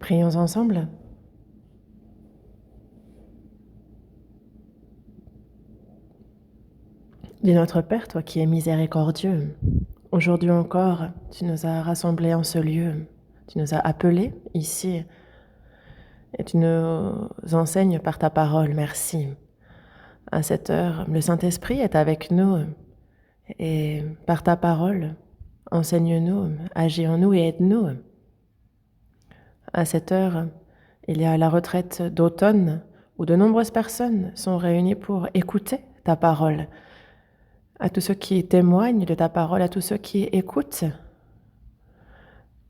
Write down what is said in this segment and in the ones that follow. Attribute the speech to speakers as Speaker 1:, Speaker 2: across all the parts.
Speaker 1: Prions ensemble. Dis notre Père, toi qui es miséricordieux, aujourd'hui encore, tu nous as rassemblés en ce lieu, tu nous as appelés ici et tu nous enseignes par ta parole. Merci. À cette heure, le Saint-Esprit est avec nous et par ta parole, enseigne-nous, agis en nous et aide-nous. À cette heure, il y a la retraite d'automne où de nombreuses personnes sont réunies pour écouter ta parole. À tous ceux qui témoignent de ta parole, à tous ceux qui écoutent,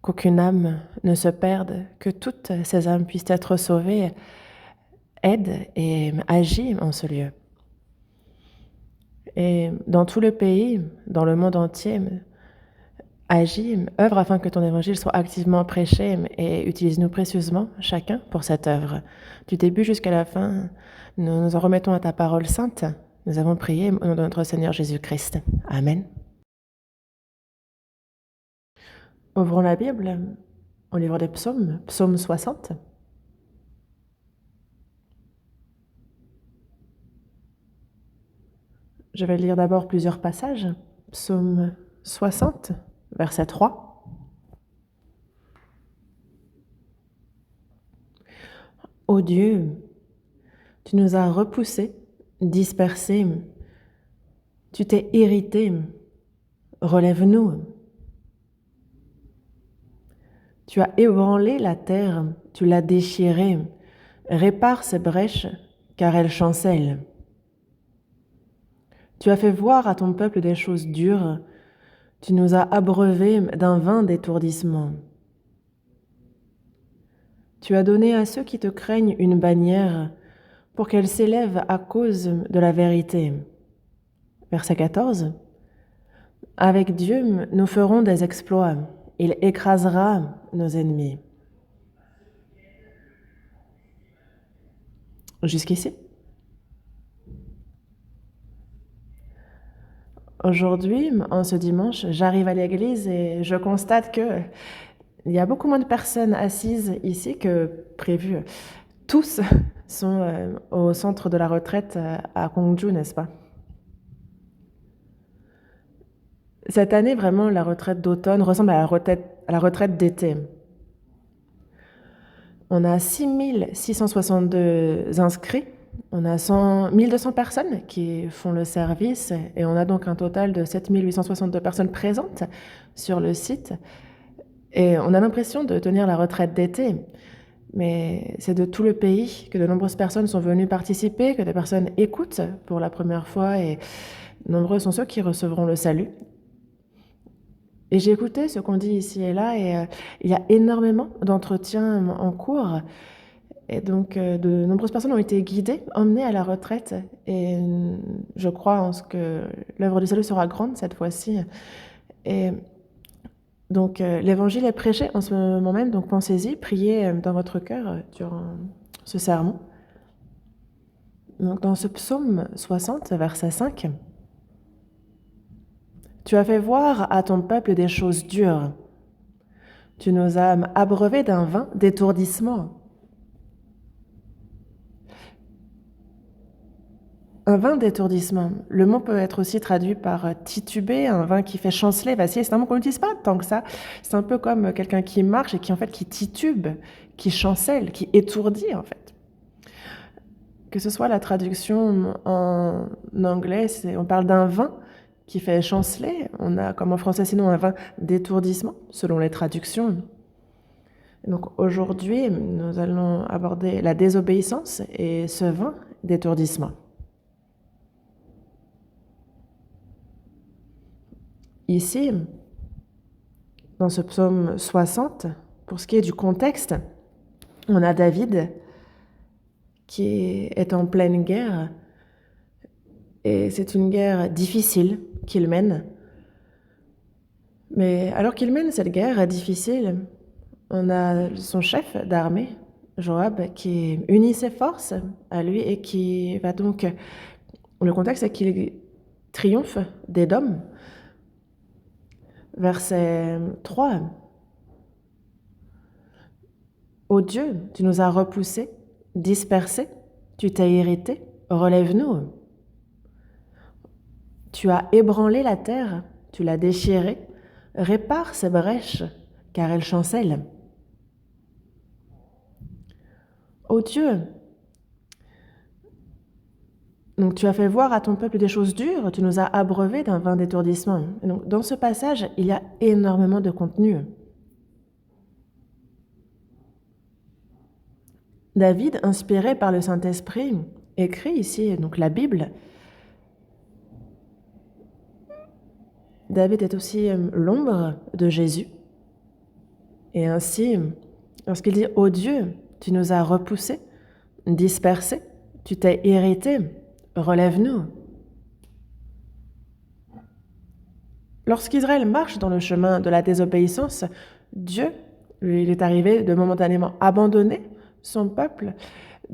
Speaker 1: qu'aucune âme ne se perde, que toutes ces âmes puissent être sauvées, aide et agis en ce lieu. Et dans tout le pays, dans le monde entier, agis, œuvre afin que ton évangile soit activement prêché et utilise-nous précieusement chacun pour cette œuvre. Du début jusqu'à la fin, nous nous en remettons à ta parole sainte. Nous avons prié au nom de notre Seigneur Jésus-Christ. Amen. Ouvrons la Bible au livre des psaumes, psaume 60. Je vais lire d'abord plusieurs passages. Psaume 60, verset 3. Ô Dieu, tu nous as repoussés, dispersés, tu t'es irrité, relève-nous. Tu as ébranlé la terre, tu l'as déchirée, répare ces brèches, car elles chancellent. Tu as fait voir à ton peuple des choses dures, tu nous as abreuvés d'un vin d'étourdissement. Tu as donné à ceux qui te craignent une bannière pour qu'elle s'élève à cause de la vérité. Verset 14. Avec Dieu, nous ferons des exploits. Il écrasera nos ennemis. Jusqu'ici. Aujourd'hui, en ce dimanche, j'arrive à l'église et je constate que il y a beaucoup moins de personnes assises ici que prévu. Tous sont au centre de la retraite à Gwangju, n'est-ce pas? Cette année, vraiment, la retraite d'automne ressemble à la retraite d'été. On a 6662 inscrits, on a 1200 personnes qui font le service et on a donc un total de 7862 personnes présentes sur le site. Et on a l'impression de tenir la retraite d'été, mais c'est de tout le pays que de nombreuses personnes sont venues participer, que des personnes écoutent pour la première fois et nombreux sont ceux qui recevront le salut. Et j'ai écouté ce qu'on dit ici et là et il y a énormément d'entretiens en cours. Et donc, de nombreuses personnes ont été guidées, emmenées à la retraite. Et je crois en ce que l'œuvre du salut sera grande cette fois-ci. Et donc, l'évangile est prêché en ce moment même. Donc, pensez-y, priez dans votre cœur durant ce sermon. Donc, dans ce psaume 60, verset 5, « Tu as fait voir à ton peuple des choses dures. Tu nous as abreuvés d'un vin d'étourdissement. » Un vin d'étourdissement. Le mot peut être aussi traduit par tituber, un vin qui fait chanceler, vaciller. C'est un mot qu'on n'utilise pas tant que ça. C'est un peu comme quelqu'un qui marche et qui titube, qui chancelle, qui étourdit en fait. Que ce soit la traduction en anglais, on parle d'un vin qui fait chanceler. On a comme en français sinon un vin d'étourdissement selon les traductions. Donc aujourd'hui, nous allons aborder la désobéissance et ce vin d'étourdissement. Ici, dans ce psaume 60, pour ce qui est du contexte, on a David qui est en pleine guerre et c'est une guerre difficile qu'il mène. Mais alors qu'il mène cette guerre difficile, on a son chef d'armée, Joab, qui unit ses forces à lui et qui va donc... Le contexte est qu'il triomphe d'Édom. Verset 3. Ô Dieu, tu nous as repoussés, dispersés, tu t'es irrité, relève-nous. Tu as ébranlé la terre, tu l'as déchirée, répare ses brèches, car elles chancellent. Ô Dieu, donc tu as fait voir à ton peuple des choses dures, tu nous as abreuvés d'un vain d'étourdissement. Et donc, dans ce passage, il y a énormément de contenu. David, inspiré par le Saint-Esprit, écrit ici donc la Bible. David est aussi l'ombre de Jésus. Et ainsi, lorsqu'il dit « Ô Dieu, tu nous as repoussés, dispersés, tu t'es irrité, relève-nous ». Lorsqu'Israël marche dans le chemin de la désobéissance, Dieu, lui, il est arrivé de momentanément abandonner son peuple.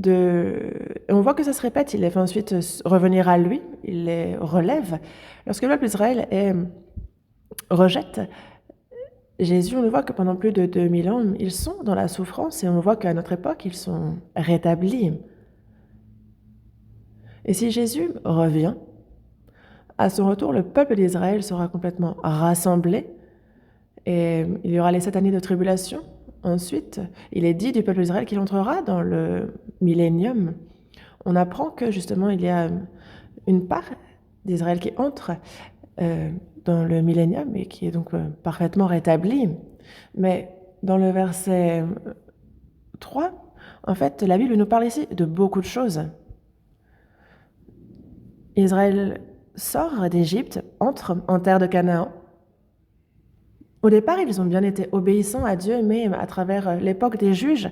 Speaker 1: Et on voit que ça se répète, il les fait ensuite revenir à lui, il les relève. Lorsque le peuple d'Israël rejette Jésus, on le voit que pendant plus de 2000 ans, ils sont dans la souffrance et on voit qu'à notre époque, ils sont rétablis. Et si Jésus revient, à son retour, le peuple d'Israël sera complètement rassemblé et il y aura les 7 années de tribulation. Ensuite, il est dit du peuple d'Israël qu'il entrera dans le millénium. On apprend que justement, il y a une part d'Israël qui entre dans le millénium et qui est donc parfaitement rétablie. Mais dans le verset 3, en fait, la Bible nous parle ici de beaucoup de choses. Israël sort d'Égypte, entre en terre de Canaan. Au départ, ils ont bien été obéissants à Dieu, mais à travers l'époque des juges,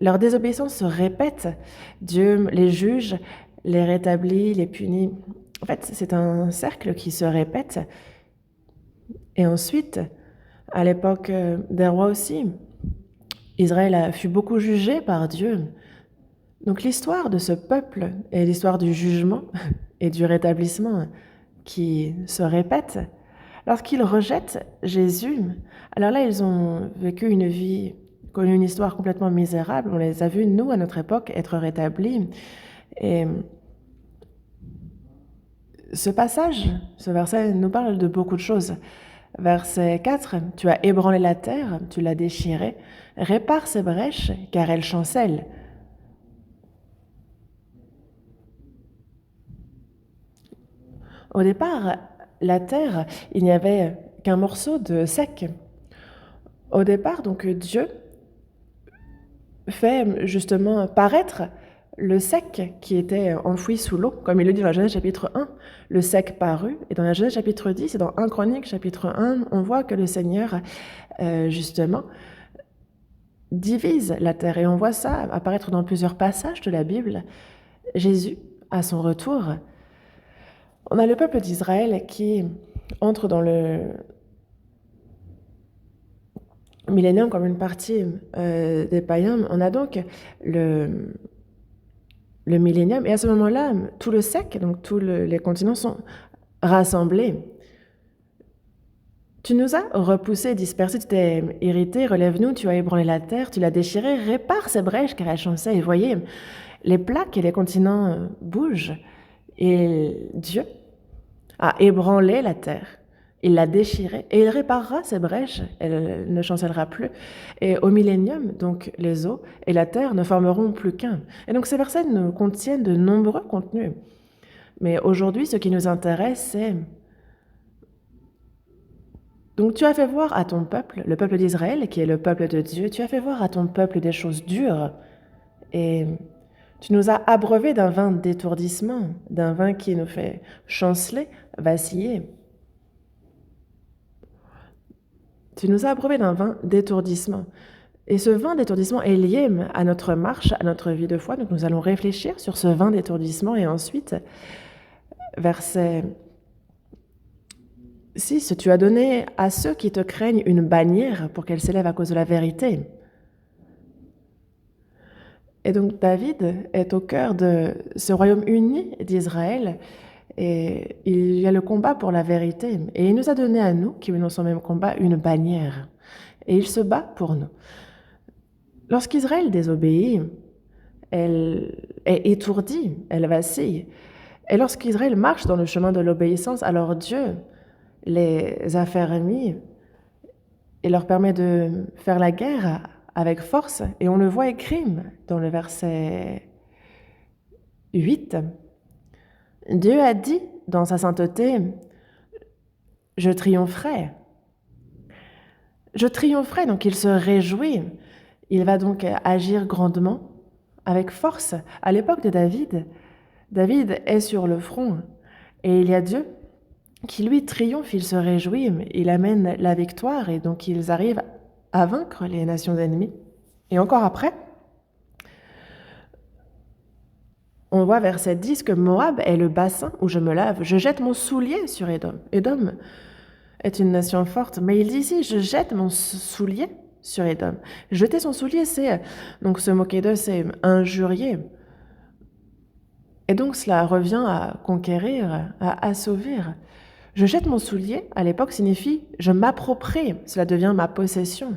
Speaker 1: leur désobéissance se répète. Dieu les juge, les rétablit, les punit. En fait, c'est un cercle qui se répète. Et ensuite, à l'époque des rois aussi, Israël fut beaucoup jugé par Dieu. Donc l'histoire de ce peuple est l'histoire du jugement et du rétablissement qui se répète. Lorsqu'ils rejettent Jésus, alors là, ils ont vécu une vie, connu une histoire complètement misérable. On les a vus, nous, à notre époque, être rétablis. Et ce passage, ce verset nous parle de beaucoup de choses. Verset 4, « Tu as ébranlé la terre, tu l'as déchirée, répare ses brèches, car elles chancellent. » Au départ, la terre, il n'y avait qu'un morceau de sec. Au départ, donc, Dieu fait justement paraître le sec qui était enfoui sous l'eau, comme il le dit dans la Genèse chapitre 1, le sec parut. Et dans la Genèse chapitre 10 et dans 1 Chronique chapitre 1, on voit que le Seigneur, justement, divise la terre. Et on voit ça apparaître dans plusieurs passages de la Bible. Jésus, à son retour, on a le peuple d'Israël qui entre dans le millénium comme une partie des païens. On a donc le millénium. Et à ce moment-là, tout le sec, donc tous les continents sont rassemblés. Tu nous as repoussés, dispersés, tu t'es irrité, relève-nous, tu as ébranlé la terre, tu l'as déchirée, répare ces brèches car elles chançaient. Et voyez, les plaques et les continents bougent. Et Dieu a ébranlé la terre. Il l'a déchirée et il réparera ces brèches, elle ne chancellera plus. Et au millénium, donc les eaux et la terre ne formeront plus qu'un. Et donc ces versets nous contiennent de nombreux contenus. Mais aujourd'hui, ce qui nous intéresse, c'est... Donc tu as fait voir à ton peuple, le peuple d'Israël, qui est le peuple de Dieu, tu as fait voir à ton peuple des choses dures. Et tu nous as abreuvés d'un vin d'étourdissement, d'un vin qui nous fait chanceler, vaciller. Tu nous as abreuvés d'un vin d'étourdissement. Et ce vin d'étourdissement est lié à notre marche, à notre vie de foi. Donc nous allons réfléchir sur ce vin d'étourdissement. Et ensuite, verset 6, tu as donné à ceux qui te craignent une bannière pour qu'elle s'élève à cause de la vérité. Et donc David est au cœur de ce royaume uni d'Israël. Et il y a le combat pour la vérité. Et il nous a donné à nous, qui menons ce même combat, une bannière. Et il se bat pour nous. Lorsqu'Israël désobéit, elle est étourdie, elle vacille. Et lorsqu'Israël marche dans le chemin de l'obéissance, alors Dieu les affermit et leur permet de faire la guerre avec force. Et on le voit écrit dans le verset 8. Dieu a dit dans sa sainteté, je triompherai. Je triompherai, donc il se réjouit. Il va donc agir grandement, avec force. À l'époque de David, David est sur le front et il y a Dieu qui lui triomphe, il se réjouit, il amène la victoire et donc ils arrivent à vaincre les nations ennemies. Et encore après, on voit verset 10 que Moab est le bassin où je me lave. Je jette mon soulier sur Édom. Édom est une nation forte, mais il dit ici, je jette mon soulier sur Édom. Jeter son soulier, c'est donc se moquer d'eux, c'est injurier. Et donc cela revient à conquérir, à assouvir. Je jette mon soulier, à l'époque, signifie je m'approprie, cela devient ma possession.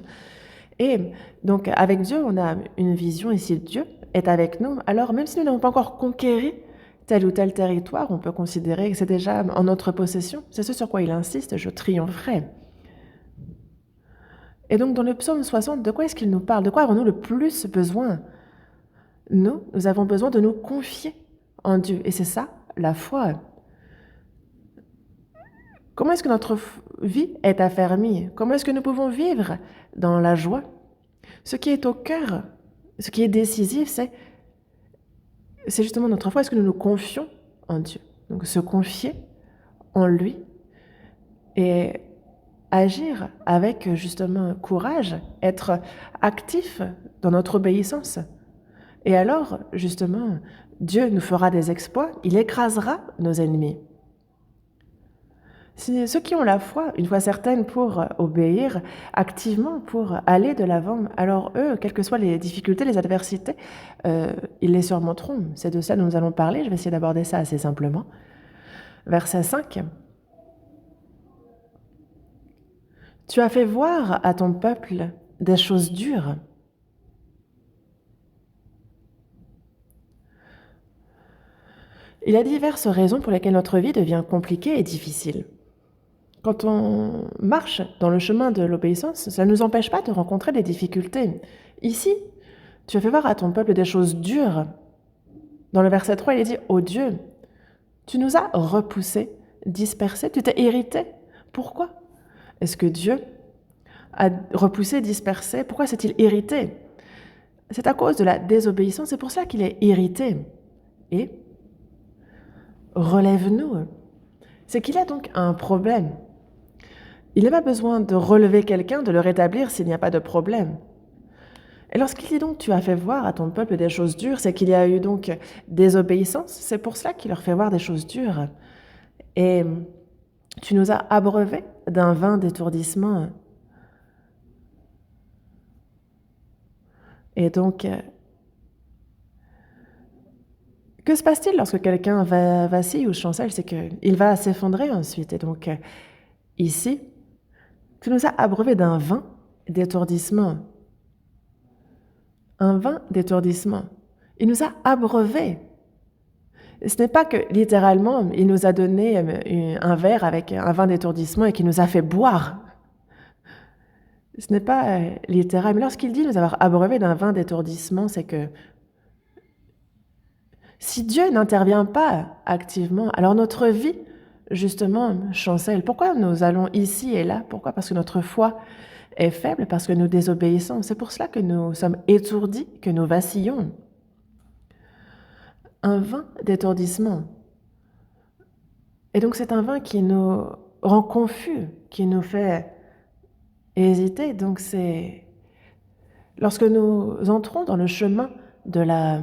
Speaker 1: Et donc avec Dieu, on a une vision ici, Dieu est avec nous. Alors même si nous n'avons pas encore conquéri tel ou tel territoire, on peut considérer que c'est déjà en notre possession. C'est ce sur quoi il insiste, je triompherai. Et donc dans le psaume 60, de quoi est-ce qu'il nous parle? De quoi avons-nous le plus besoin? Nous avons besoin de nous confier en Dieu. Et c'est ça, la foi. Comment est-ce que notre vie est affermie? Comment est-ce que nous pouvons vivre dans la joie? Ce qui est au cœur, ce qui est décisif, c'est justement notre foi. Est-ce que nous nous confions en Dieu? Donc se confier en lui et agir avec justement courage, être actif dans notre obéissance. Et alors, justement, Dieu nous fera des exploits, il écrasera nos ennemis. Ceux qui ont la foi, une foi certaine pour obéir activement, pour aller de l'avant, alors eux, quelles que soient les difficultés, les adversités, ils les surmonteront. C'est de ça dont nous allons parler. Je vais essayer d'aborder ça assez simplement. Verset 5. Tu as fait voir à ton peuple des choses dures. Il y a diverses raisons pour lesquelles notre vie devient compliquée et difficile. Quand on marche dans le chemin de l'obéissance, ça ne nous empêche pas de rencontrer des difficultés. Ici, tu as fait voir à ton peuple des choses dures. Dans le verset 3, il est dit « Ô Dieu, tu nous as repoussés, dispersés, tu t'es irrité. Pourquoi? Est-ce que Dieu a repoussé, dispersé? Pourquoi s'est-il irrité? C'est à cause de la désobéissance, c'est pour ça qu'il est irrité. Et relève-nous. C'est qu'il y a donc un problème. Il n'a pas besoin de relever quelqu'un, de le rétablir s'il n'y a pas de problème. Et lorsqu'il dit donc « tu as fait voir à ton peuple des choses dures », c'est qu'il y a eu donc désobéissance, c'est pour cela qu'il leur fait voir des choses dures. Et tu nous as abreuvés d'un vin d'étourdissement. Et donc, que se passe-t-il lorsque quelqu'un vacille ou chancelle? C'est qu'il va s'effondrer ensuite. Et donc, ici, tu nous as abreuvés d'un vin d'étourdissement. Un vin d'étourdissement. Il nous a abreuvés. Ce n'est pas que, littéralement, il nous a donné un verre avec un vin d'étourdissement et qu'il nous a fait boire. Ce n'est pas littéral. Mais lorsqu'il dit nous avoir abreuvés d'un vin d'étourdissement, c'est que si Dieu n'intervient pas activement, alors notre vie, justement, chancelle. Pourquoi nous allons ici et là? Pourquoi? Parce que notre foi est faible, parce que nous désobéissons. C'est pour cela que nous sommes étourdis, que nous vacillons. Un vin d'étourdissement. Et donc c'est un vin qui nous rend confus, qui nous fait hésiter. Donc c'est lorsque nous entrons dans le chemin de la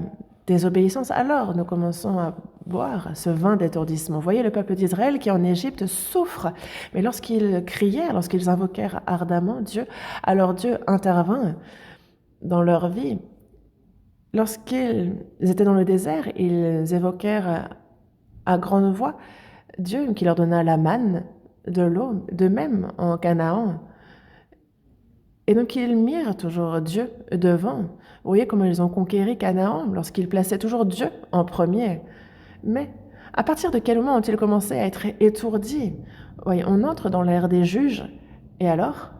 Speaker 1: désobéissance, alors nous commençons à boire ce vin d'étourdissement. Vous voyez le peuple d'Israël qui en Égypte souffre, mais lorsqu'ils crièrent, lorsqu'ils invoquèrent ardemment Dieu, alors Dieu intervint dans leur vie. Lorsqu'ils étaient dans le désert, ils évoquèrent à grande voix Dieu qui leur donna la manne, de l'eau, de même en Canaan. Et donc ils mirent toujours Dieu devant. Vous voyez comment ils ont conquéri Canaan lorsqu'ils plaçaient toujours Dieu en premier. Mais à partir de quel moment ont-ils commencé à être étourdis? Oui, on entre dans l'ère des juges, et alors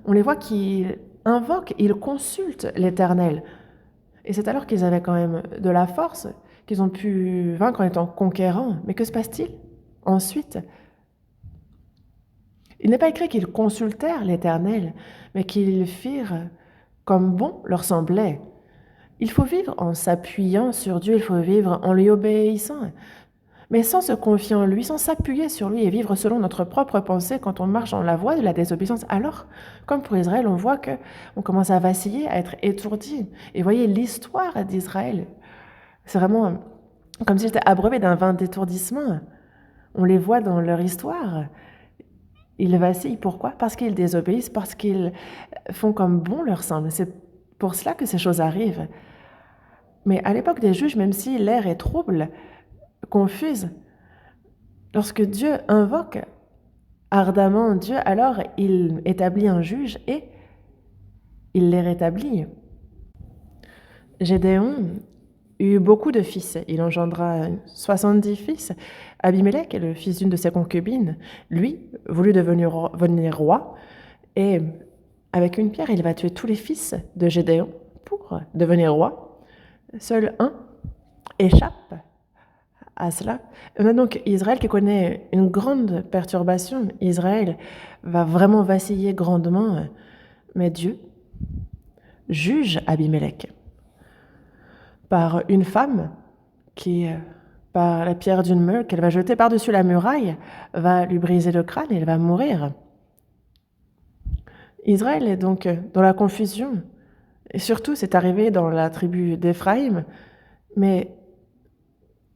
Speaker 1: on les voit qu'ils invoquent, ils consultent l'Éternel. Et c'est alors qu'ils avaient quand même de la force, qu'ils ont pu vaincre en étant conquérants. Mais que se passe-t-il ensuite? Il n'est pas écrit qu'ils consultèrent l'Éternel, mais qu'ils firent comme bon leur semblait. Il faut vivre en s'appuyant sur Dieu, il faut vivre en lui obéissant, mais sans se confier en lui, sans s'appuyer sur lui et vivre selon notre propre pensée quand on marche dans la voie de la désobéissance. Alors, comme pour Israël, on voit que on commence à vaciller, à être étourdi. Et voyez, l'histoire d'Israël, c'est vraiment comme si j'étais abreuvée d'un vin d'étourdissement. On les voit dans leur histoire. Ils vacillent. Pourquoi? Parce qu'ils désobéissent, parce qu'ils font comme bon leur semble. C'est pour cela que ces choses arrivent. Mais à l'époque des juges, même si l'air est trouble, confuse, lorsque Dieu invoque ardemment Dieu, alors il établit un juge et il les rétablit. Gédéon eut beaucoup de fils. Il engendra 70 fils. Abimélec, le fils d'une de ses concubines, lui, voulut devenir roi, et avec une pierre, il va tuer tous les fils de Gédéon pour devenir roi. Seul un échappe à cela. On a donc Israël qui connaît une grande perturbation. Israël va vraiment vaciller grandement, mais Dieu juge Abimélec par une femme qui, par la pierre d'une meule qu'elle va jeter par-dessus la muraille, va lui briser le crâne et elle va mourir. Israël est donc dans la confusion. Et surtout, c'est arrivé dans la tribu d'Éphraïm, mais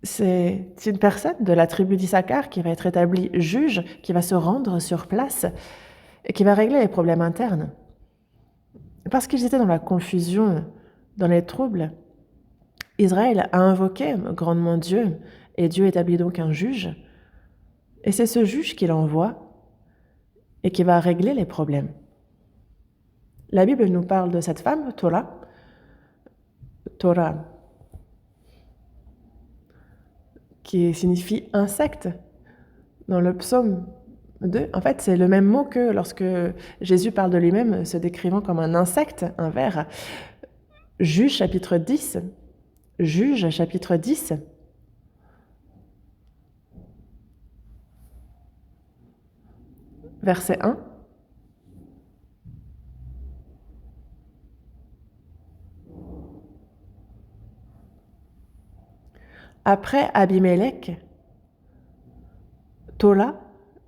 Speaker 1: c'est une personne de la tribu d'Issachar qui va être établie juge, qui va se rendre sur place et qui va régler les problèmes internes. Parce qu'ils étaient dans la confusion, dans les troubles, Israël a invoqué grandement Dieu, et Dieu établit donc un juge, et c'est ce juge qu'il envoie et qui va régler les problèmes. La Bible nous parle de cette femme, Torah, qui signifie insecte. Dans le psaume 2, en fait, c'est le même mot que lorsque Jésus parle de lui-même, se décrivant comme un insecte, un ver. Juge chapitre 10, verset 1. Après Abimélec, Tola,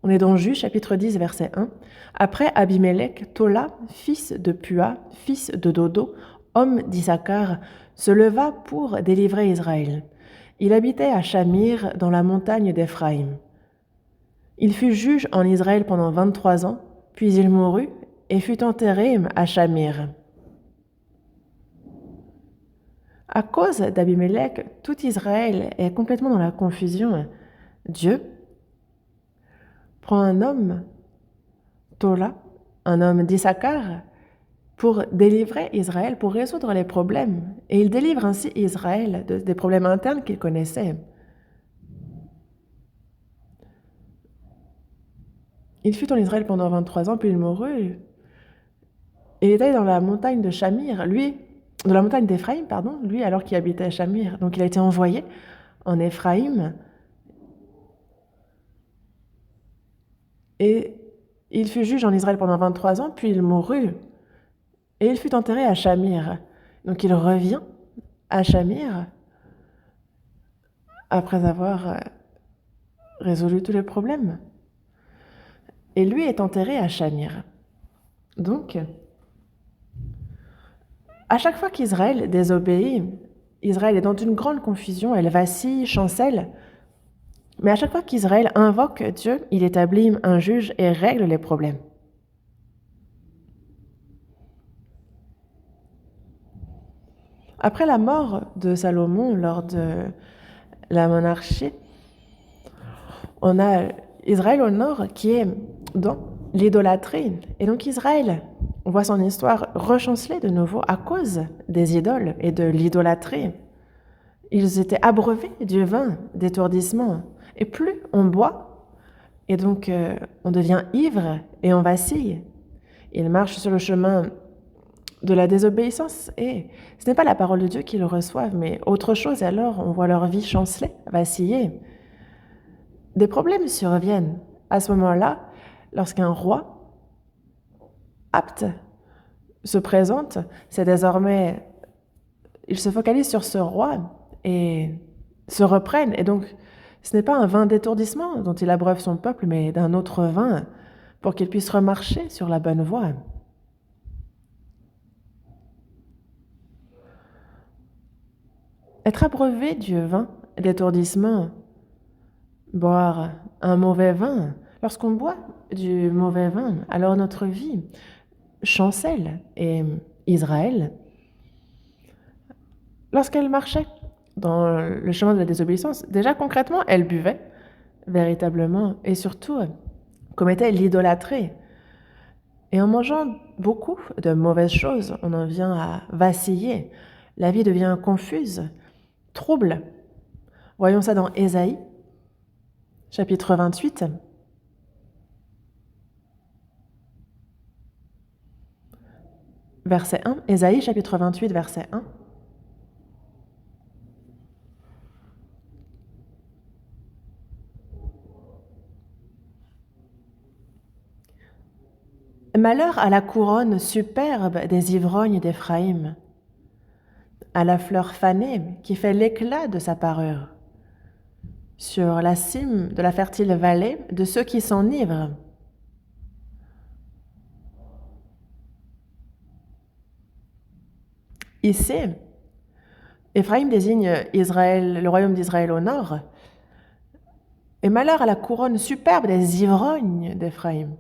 Speaker 1: on est dans Juge chapitre 10, verset 1. Après Abimélec, Tola, fils de Pua, fils de Dodo, homme d'Issachar, se leva pour délivrer Israël. Il habitait à Shamir, dans la montagne d'Éphraïm. Il fut juge en Israël pendant 23 ans, puis il mourut et fut enterré à Shamir. À cause d'Abimélec, tout Israël est complètement dans la confusion. Dieu prend un homme, Tola, un homme d'Issachar, pour délivrer Israël, pour résoudre les problèmes. Et il délivre ainsi Israël des problèmes internes qu'il connaissait. Il fut en Israël pendant 23 ans, puis il mourut. Il était dans la montagne de Shamir, dans la montagne d'Éphraïm, lui alors qu'il habitait à Shamir. Donc il a été envoyé en Éphraïm. Et il fut juge en Israël pendant 23 ans, puis il mourut. Et il fut enterré à Shamir. Donc il revient à Shamir après avoir résolu tous les problèmes. Et lui est enterré à Shamir. Donc, à chaque fois qu'Israël désobéit, Israël est dans une grande confusion, elle vacille, chancelle. Mais à chaque fois qu'Israël invoque Dieu, il établit un juge et règle les problèmes. Après la mort de Salomon, lors de la monarchie, on a Israël au nord qui est dans l'idolâtrie. Et donc Israël on voit son histoire rechancelée de nouveau à cause des idoles et de l'idolâtrie. Ils étaient abreuvés du vin d'étourdissement. Et plus on boit, et donc on devient ivre et on vacille. Ils marchent sur le chemin de la désobéissance et ce n'est pas la parole de Dieu qu'ils reçoivent, mais autre chose. Et alors on voit leur vie chanceler, vaciller. Des problèmes surviennent à ce moment-là lorsqu'un roi apte se présente. C'est désormais, ils se focalisent sur ce roi et se reprennent. Et donc, ce n'est pas un vin d'étourdissement dont il abreuve son peuple, mais d'un autre vin pour qu'il puisse remarcher sur la bonne voie. Être abreuvé du vin d'étourdissement, boire un mauvais vin, lorsqu'on boit du mauvais vin, alors notre vie chancelle. Et Israël, lorsqu'elle marchait dans le chemin de la désobéissance, déjà concrètement, elle buvait véritablement et surtout commettait l'idolâtrie. Et en mangeant beaucoup de mauvaises choses, on en vient à vaciller. La vie devient confuse, trouble. Voyons ça dans Ésaïe, chapitre 28. Verset 1, Ésaïe chapitre 28, verset 1. Malheur à la couronne superbe des ivrognes d'Éphraïm, à la fleur fanée qui fait l'éclat de sa parure, sur la cime de la fertile vallée de ceux qui s'enivrent. Ici, Éphraïm désigne Israël, le royaume d'Israël au nord, et malheur à la couronne superbe des ivrognes d'Éphraïm.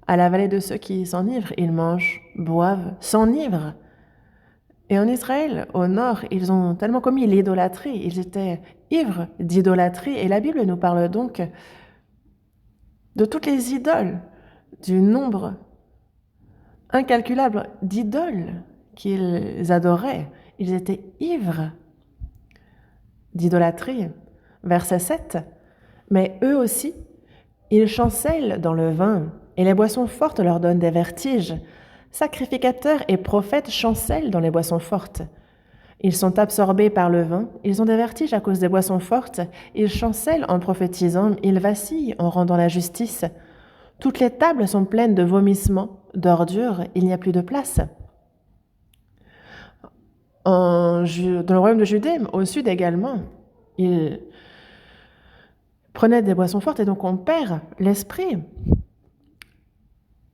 Speaker 1: À la vallée de ceux qui s'enivrent, ils mangent, boivent, s'enivrent. Et en Israël, au nord, ils ont tellement commis l'idolâtrie, ils étaient ivres d'idolâtrie, et la Bible nous parle donc de toutes les idoles, du nombre incalculable d'idoles qu'ils adoraient. Ils étaient ivres d'idolâtrie. Verset 7. Mais eux aussi, ils chancellent dans le vin, et les boissons fortes leur donnent des vertiges. Sacrificateurs et prophètes chancellent dans les boissons fortes. Ils sont absorbés par le vin, ils ont des vertiges à cause des boissons fortes, ils chancellent en prophétisant, ils vacillent en rendant la justice. Toutes les tables sont pleines de vomissements, d'ordures, il n'y a plus de place. Dans le royaume de Judée, au sud également, ils prenaient des boissons fortes et donc on perd l'esprit.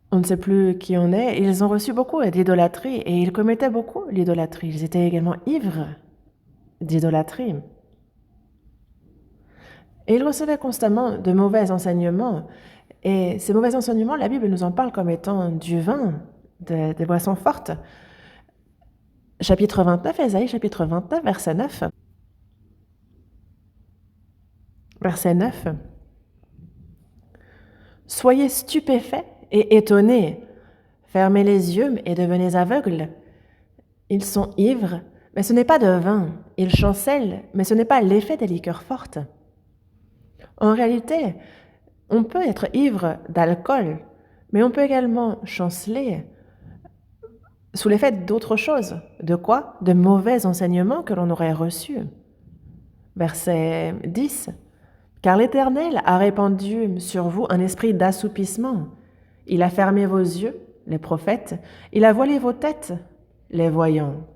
Speaker 1: On ne sait plus qui on est. Ils ont reçu beaucoup d'idolâtrie et ils commettaient beaucoup l'idolâtrie. Ils étaient également ivres d'idolâtrie. Et ils recevaient constamment de mauvais enseignements. Et ces mauvais enseignements, la Bible nous en parle comme étant du vin, des boissons fortes. Chapitre 29, Ésaïe, chapitre 29, verset 9. Verset 9. Soyez stupéfaits et étonnés, fermez les yeux et devenez aveugles. Ils sont ivres, mais ce n'est pas de vin. Ils chancellent, mais ce n'est pas l'effet des liqueurs fortes. En réalité, on peut être ivre d'alcool, mais on peut également chanceler sous l'effet d'autre chose. De quoi? De mauvais enseignements que l'on aurait reçus. Verset 10. Car l'Éternel a répandu sur vous un esprit d'assoupissement. Il a fermé vos yeux, les prophètes, il a voilé vos têtes, les voyants.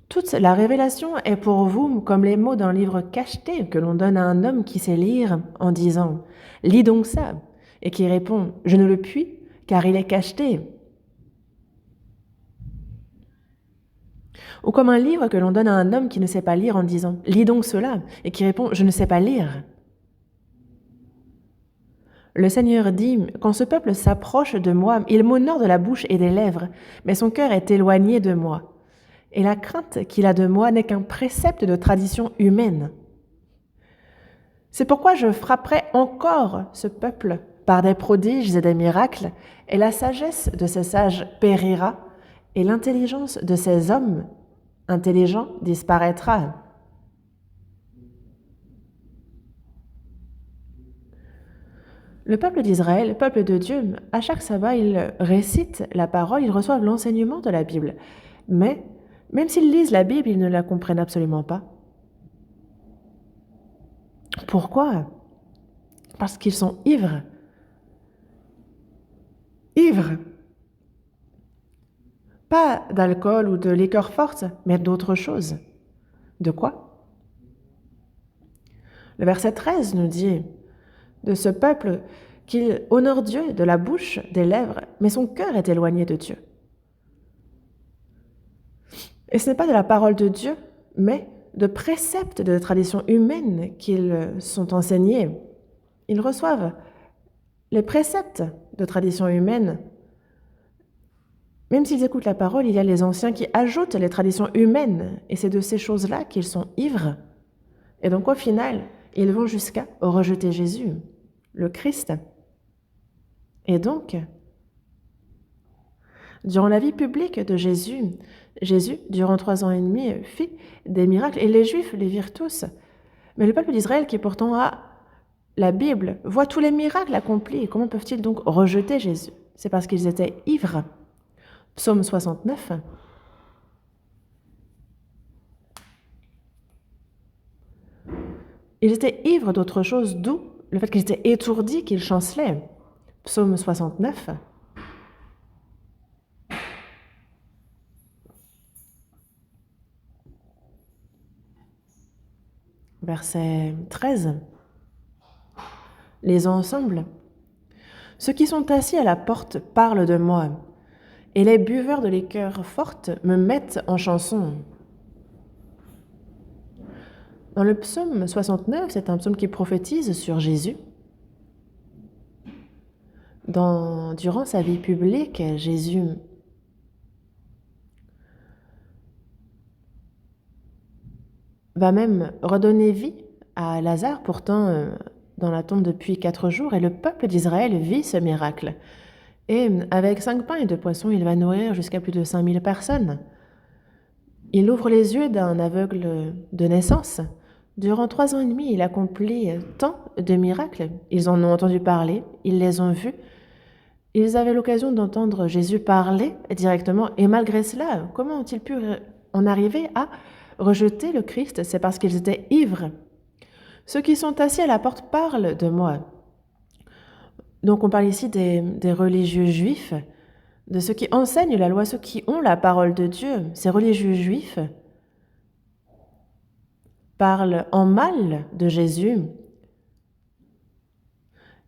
Speaker 1: Toute la révélation est pour vous comme les mots d'un livre cacheté que l'on donne à un homme qui sait lire en disant « Lis donc ça » et qui répond « Je ne le puis, car il est cacheté ». Ou comme un livre que l'on donne à un homme qui ne sait pas lire en disant « Lis donc cela » et qui répond « Je ne sais pas lire ». Le Seigneur dit « Quand ce peuple s'approche de moi, il m'honore de la bouche et des lèvres, mais son cœur est éloigné de moi. Et la crainte qu'il a de moi n'est qu'un précepte de tradition humaine. C'est pourquoi je frapperai encore ce peuple par des prodiges et des miracles, et la sagesse de ces sages périra, et l'intelligence de ces hommes intelligents disparaîtra. Le peuple d'Israël, le peuple de Dieu, à chaque sabbat, ils récitent la parole, ils reçoivent l'enseignement de la Bible. Mais, même s'ils lisent la Bible, ils ne la comprennent absolument pas. Pourquoi? Parce qu'ils sont ivres. Ivres. Pas d'alcool ou de liqueur forte, mais d'autre chose. De quoi? Le verset 13 nous dit de ce peuple qu'il honore Dieu de la bouche, des lèvres, mais son cœur est éloigné de Dieu. Et ce n'est pas de la parole de Dieu, mais de préceptes de traditions humaines qu'ils sont enseignés. Ils reçoivent les préceptes de traditions humaines. Même s'ils écoutent la parole, il y a les anciens qui ajoutent les traditions humaines, et c'est de ces choses-là qu'ils sont ivres. Et donc au final, ils vont jusqu'à rejeter Jésus, le Christ. Et donc, durant la vie publique de Jésus, durant 3 ans et demi, fit des miracles, et les Juifs les virent tous. Mais le peuple d'Israël, qui pourtant a la Bible, voit tous les miracles accomplis. Comment peuvent-ils donc rejeter Jésus? C'est parce qu'ils étaient ivres. Psaume 69. Ils étaient ivres d'autre chose, d'où le fait qu'ils étaient étourdis, qu'ils chancelaient. Psaume 69. Verset 13. Lisons ensemble. Ceux qui sont assis à la porte parlent de moi, et les buveurs de liqueurs fortes me mettent en chanson. Dans le psaume 69, c'est un psaume qui prophétise sur Jésus. Durant sa vie publique, Jésus va même redonner vie à Lazare, pourtant dans la tombe depuis 4 jours, et le peuple d'Israël vit ce miracle. Et avec 5 pains et 2 poissons, il va nourrir jusqu'à plus de 5000 personnes. Il ouvre les yeux d'un aveugle de naissance. Durant 3 ans et demi, il accomplit tant de miracles. Ils en ont entendu parler, ils les ont vus. Ils avaient l'occasion d'entendre Jésus parler directement. Et malgré cela, comment ont-ils pu en arriver à rejeter le Christ? C'est parce qu'ils étaient ivres. Ceux qui sont assis à la porte parlent de moi. Donc on parle ici des religieux juifs, de ceux qui enseignent la loi, ceux qui ont la parole de Dieu. Ces religieux juifs parlent en mal de Jésus.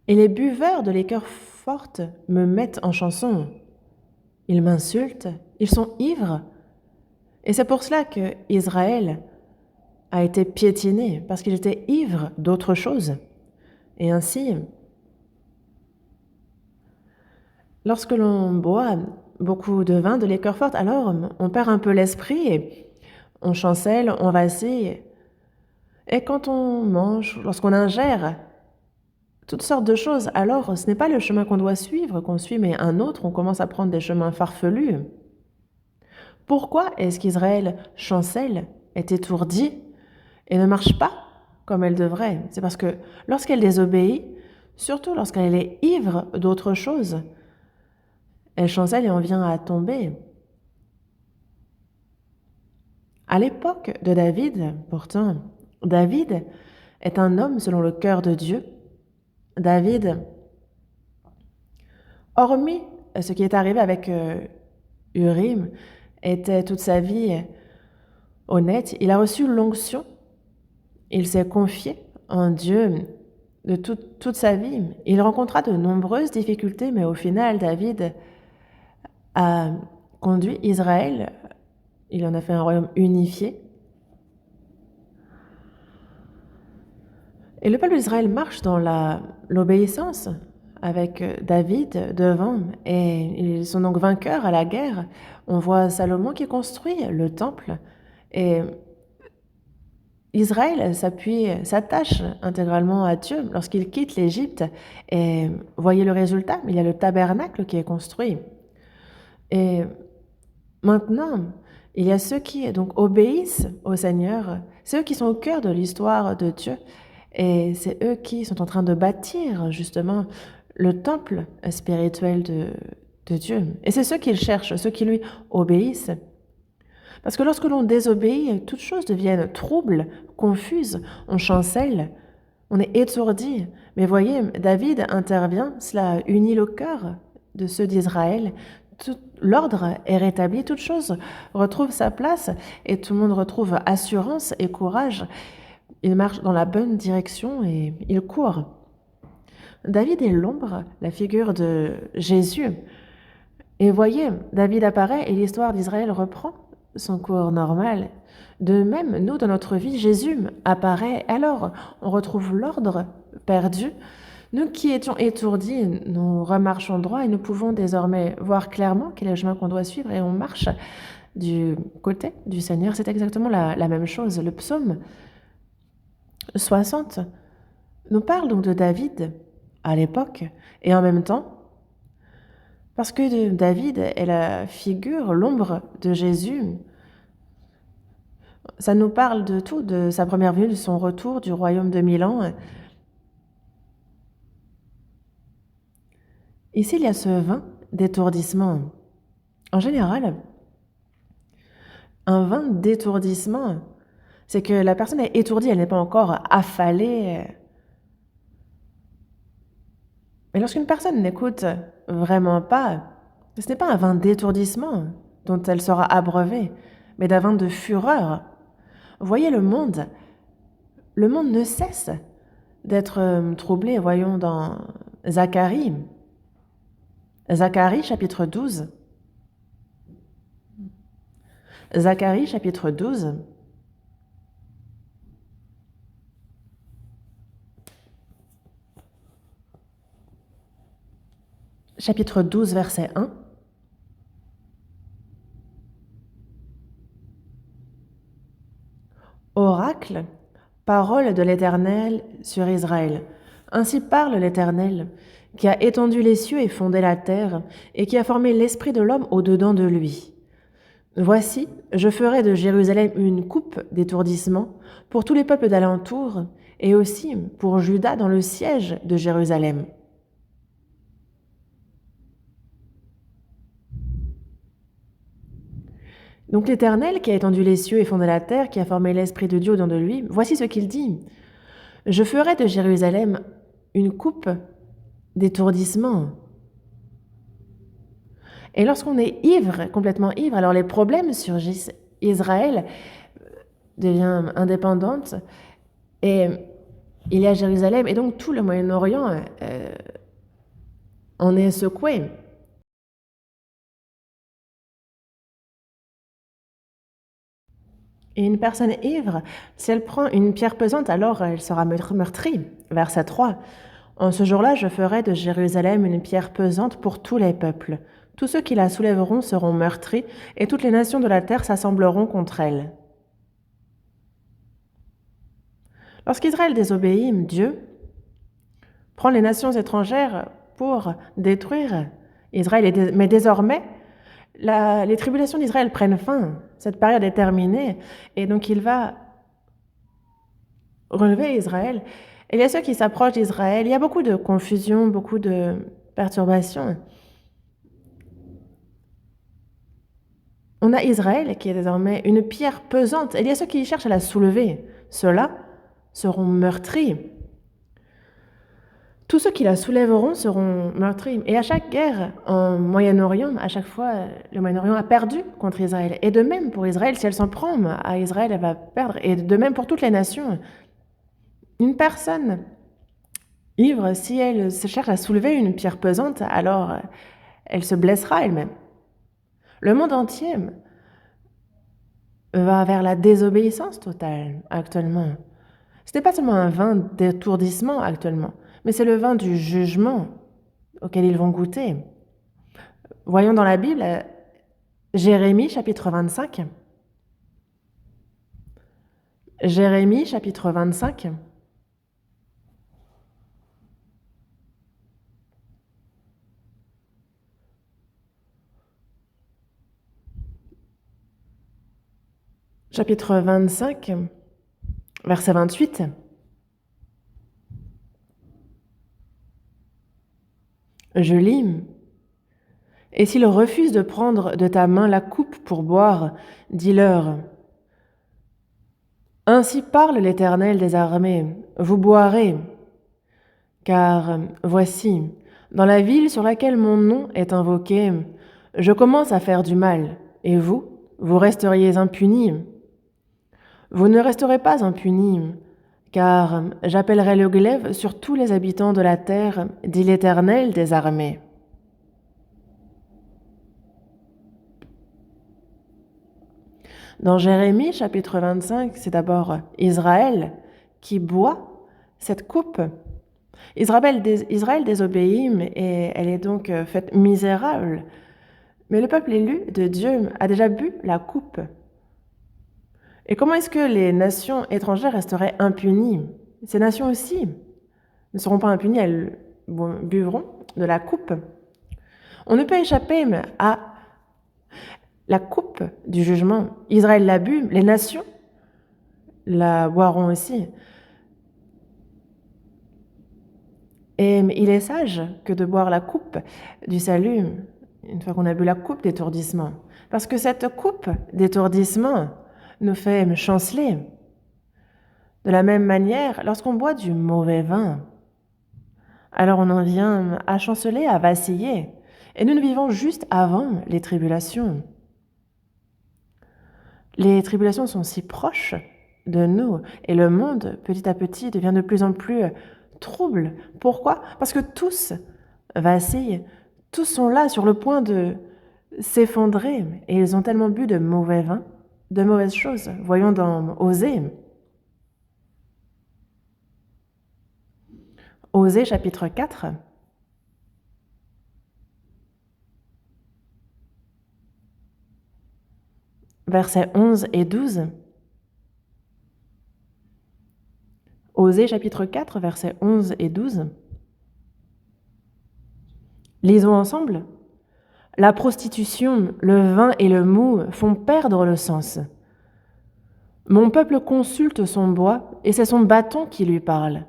Speaker 1: Et les buveurs de liqueurs fortes me mettent en chanson. Ils m'insultent, ils sont ivres. Et c'est pour cela que Israël a été piétiné, parce qu'il était ivre d'autre chose. Et ainsi, lorsque l'on boit beaucoup de vin, de liqueur forte, alors on perd un peu l'esprit et on chancelle, on vacille. Et quand on mange, lorsqu'on ingère toutes sortes de choses, alors ce n'est pas le chemin qu'on doit suivre, qu'on suit, mais un autre, on commence à prendre des chemins farfelus. Pourquoi est-ce qu'Israël chancelle, est étourdie et ne marche pas comme elle devrait? C'est parce que lorsqu'elle désobéit, surtout lorsqu'elle est ivre d'autre chose, elle chancelle et en vient à tomber. À l'époque de David, pourtant, David est un homme selon le cœur de Dieu. David, hormis ce qui est arrivé avec Urim, était toute sa vie honnête. Il a reçu l'onction. Il s'est confié en Dieu de toute sa vie. Il rencontra de nombreuses difficultés, mais au final, David a conduit Israël. Il en a fait un royaume unifié. Et le peuple d'Israël marche dans l'obéissance avec David devant, et ils sont donc vainqueurs à la guerre. On voit Salomon qui construit le temple, et Israël s'attache intégralement à Dieu lorsqu'il quitte l'Égypte. Et voyez le résultat, il y a le tabernacle qui est construit. Et maintenant, il y a ceux qui donc obéissent au Seigneur, c'est eux qui sont au cœur de l'histoire de Dieu, et c'est eux qui sont en train de bâtir justement le temple spirituel de Dieu. Et c'est ceux qu'il cherche, ceux qui lui obéissent. Parce que lorsque l'on désobéit, toutes choses deviennent troubles, confuses, on chancelle, on est étourdi. Mais voyez, David intervient, cela unit le cœur de ceux d'Israël. L'ordre est rétabli, toute chose retrouve sa place et tout le monde retrouve assurance et courage. Il marche dans la bonne direction et il court. David est l'ombre, la figure de Jésus. Et voyez, David apparaît et l'histoire d'Israël reprend son cours normal. De même, nous, dans notre vie, Jésus apparaît. Alors, on retrouve l'ordre perdu. Nous qui étions étourdis, nous remarchons droit et nous pouvons désormais voir clairement quel est le chemin qu'on doit suivre et on marche du côté du Seigneur. C'est exactement la même chose. Le psaume 60 nous parle donc de David à l'époque et en même temps, parce que David est la figure, l'ombre de Jésus. Ça nous parle de tout, de sa première venue, de son retour, du royaume de 1000 ans. Ici, il y a ce vin d'étourdissement. En général, un vin d'étourdissement, c'est que la personne est étourdie, elle n'est pas encore affalée. Mais lorsqu'une personne n'écoute vraiment pas, ce n'est pas un vin d'étourdissement dont elle sera abreuvée, mais d'un vin de fureur. Voyez le monde ne cesse d'être troublé. Voyons dans Zacharie chapitre 12. Zacharie chapitre 12. Chapitre 12, verset 1. Oracle, parole de l'Éternel sur Israël. Ainsi parle l'Éternel, qui a étendu les cieux et fondé la terre, et qui a formé l'esprit de l'homme au-dedans de lui. Voici, je ferai de Jérusalem une coupe d'étourdissement pour tous les peuples d'alentour, et aussi pour Juda dans le siège de Jérusalem. Donc l'Éternel qui a étendu les cieux et fondé la terre, qui a formé l'Esprit de Dieu au-dedans de lui, voici ce qu'il dit. Je ferai de Jérusalem une coupe d'étourdissement. Et lorsqu'on est ivre, complètement ivre, alors les problèmes surgissent. Israël devient indépendante et il y a Jérusalem et donc tout le Moyen-Orient en est secoué. Et une personne ivre, si elle prend une pierre pesante, alors elle sera meurtrie. Verset 3. En ce jour-là, je ferai de Jérusalem une pierre pesante pour tous les peuples. Tous ceux qui la soulèveront seront meurtris, et toutes les nations de la terre s'assembleront contre elle. Lorsqu'Israël désobéit, Dieu prend les nations étrangères pour détruire Israël. Mais désormais, les tribulations d'Israël prennent fin. Cette période est terminée, et donc il va relever Israël. Et il y a ceux qui s'approchent d'Israël. Il y a beaucoup de confusion, beaucoup de perturbations. On a Israël qui est désormais une pierre pesante. Et il y a ceux qui cherchent à la soulever. Ceux-là seront meurtris. Tous ceux qui la soulèveront seront meurtris. Et à chaque guerre en Moyen-Orient, à chaque fois, le Moyen-Orient a perdu contre Israël. Et de même pour Israël, si elle s'en prend à Israël, elle va perdre. Et de même pour toutes les nations. Une personne ivre, si elle se cherche à soulever une pierre pesante, alors elle se blessera elle-même. Le monde entier va vers la désobéissance totale actuellement. Ce n'est pas seulement un vin d'étourdissement actuellement, mais c'est le vin du jugement auquel ils vont goûter. Voyons dans la Bible, Jérémie chapitre 25. Jérémie, chapitre 25. Chapitre 25, verset 28. Je lis. Et s'ils refusent de prendre de ta main la coupe pour boire, dis-leur, ainsi parle l'Éternel des armées, vous boirez, car voici, dans la ville sur laquelle mon nom est invoqué, je commence à faire du mal, et vous resteriez impunis. Vous ne resterez pas impunis, car j'appellerai le glaive sur tous les habitants de la terre, dit l'Éternel des armées. Dans Jérémie, chapitre 25, c'est d'abord Israël qui boit cette coupe. Israël désobéit et elle est donc faite misérable. Mais le peuple élu de Dieu a déjà bu la coupe. Et comment est-ce que les nations étrangères resteraient impunies? Ces nations aussi ne seront pas impunies, elles buvront de la coupe. On ne peut échapper à la coupe du jugement. Israël l'a bu, les nations la boiront aussi. Et il est sage que de boire la coupe du salut, une fois qu'on a bu la coupe d'étourdissement. Parce que cette coupe d'étourdissement nous fait chanceler. De la même manière, lorsqu'on boit du mauvais vin, alors on en vient à chanceler, à vaciller. Et nous vivons juste avant les tribulations. Les tribulations sont si proches de nous et le monde, petit à petit, devient de plus en plus trouble. Pourquoi? Parce que tous vacillent, tous sont là sur le point de s'effondrer et ils ont tellement bu de mauvais vin, de mauvaises choses. Voyons dans Osée. Osée chapitre 4. Versets 11 et 12. Osée chapitre 4, versets 11 et 12. Lisons ensemble. La prostitution, le vin et le mou font perdre le sens. Mon peuple consulte son bois, et c'est son bâton qui lui parle.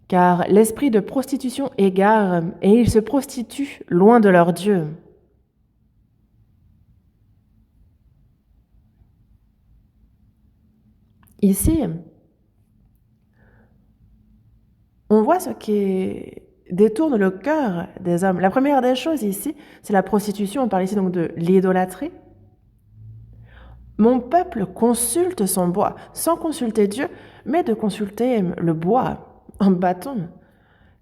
Speaker 1: Car l'esprit de prostitution égare, et ils se prostituent loin de leur Dieu. Ici, on voit ce qui détourne le cœur des hommes. La première des choses ici, c'est la prostitution. On parle ici donc de l'idolâtrie. Mon peuple consulte son bois, sans consulter Dieu, mais de consulter le bois, un bâton.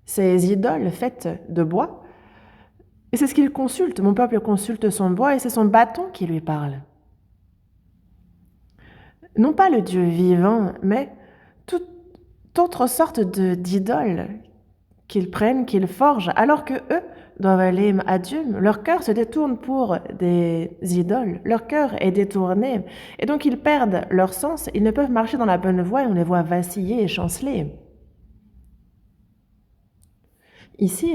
Speaker 1: Ces idoles faites de bois, et c'est ce qu'il consulte. Mon peuple consulte son bois, et c'est son bâton qui lui parle. Non pas le Dieu vivant, mais toute autre sorte d'idoles qu'ils prennent, qu'ils forgent, alors que eux doivent aller à Dieu. Leur cœur se détourne pour des idoles. Leur cœur est détourné. Et donc ils perdent leur sens. Ils ne peuvent marcher dans la bonne voie et on les voit vaciller et chanceler. Ici,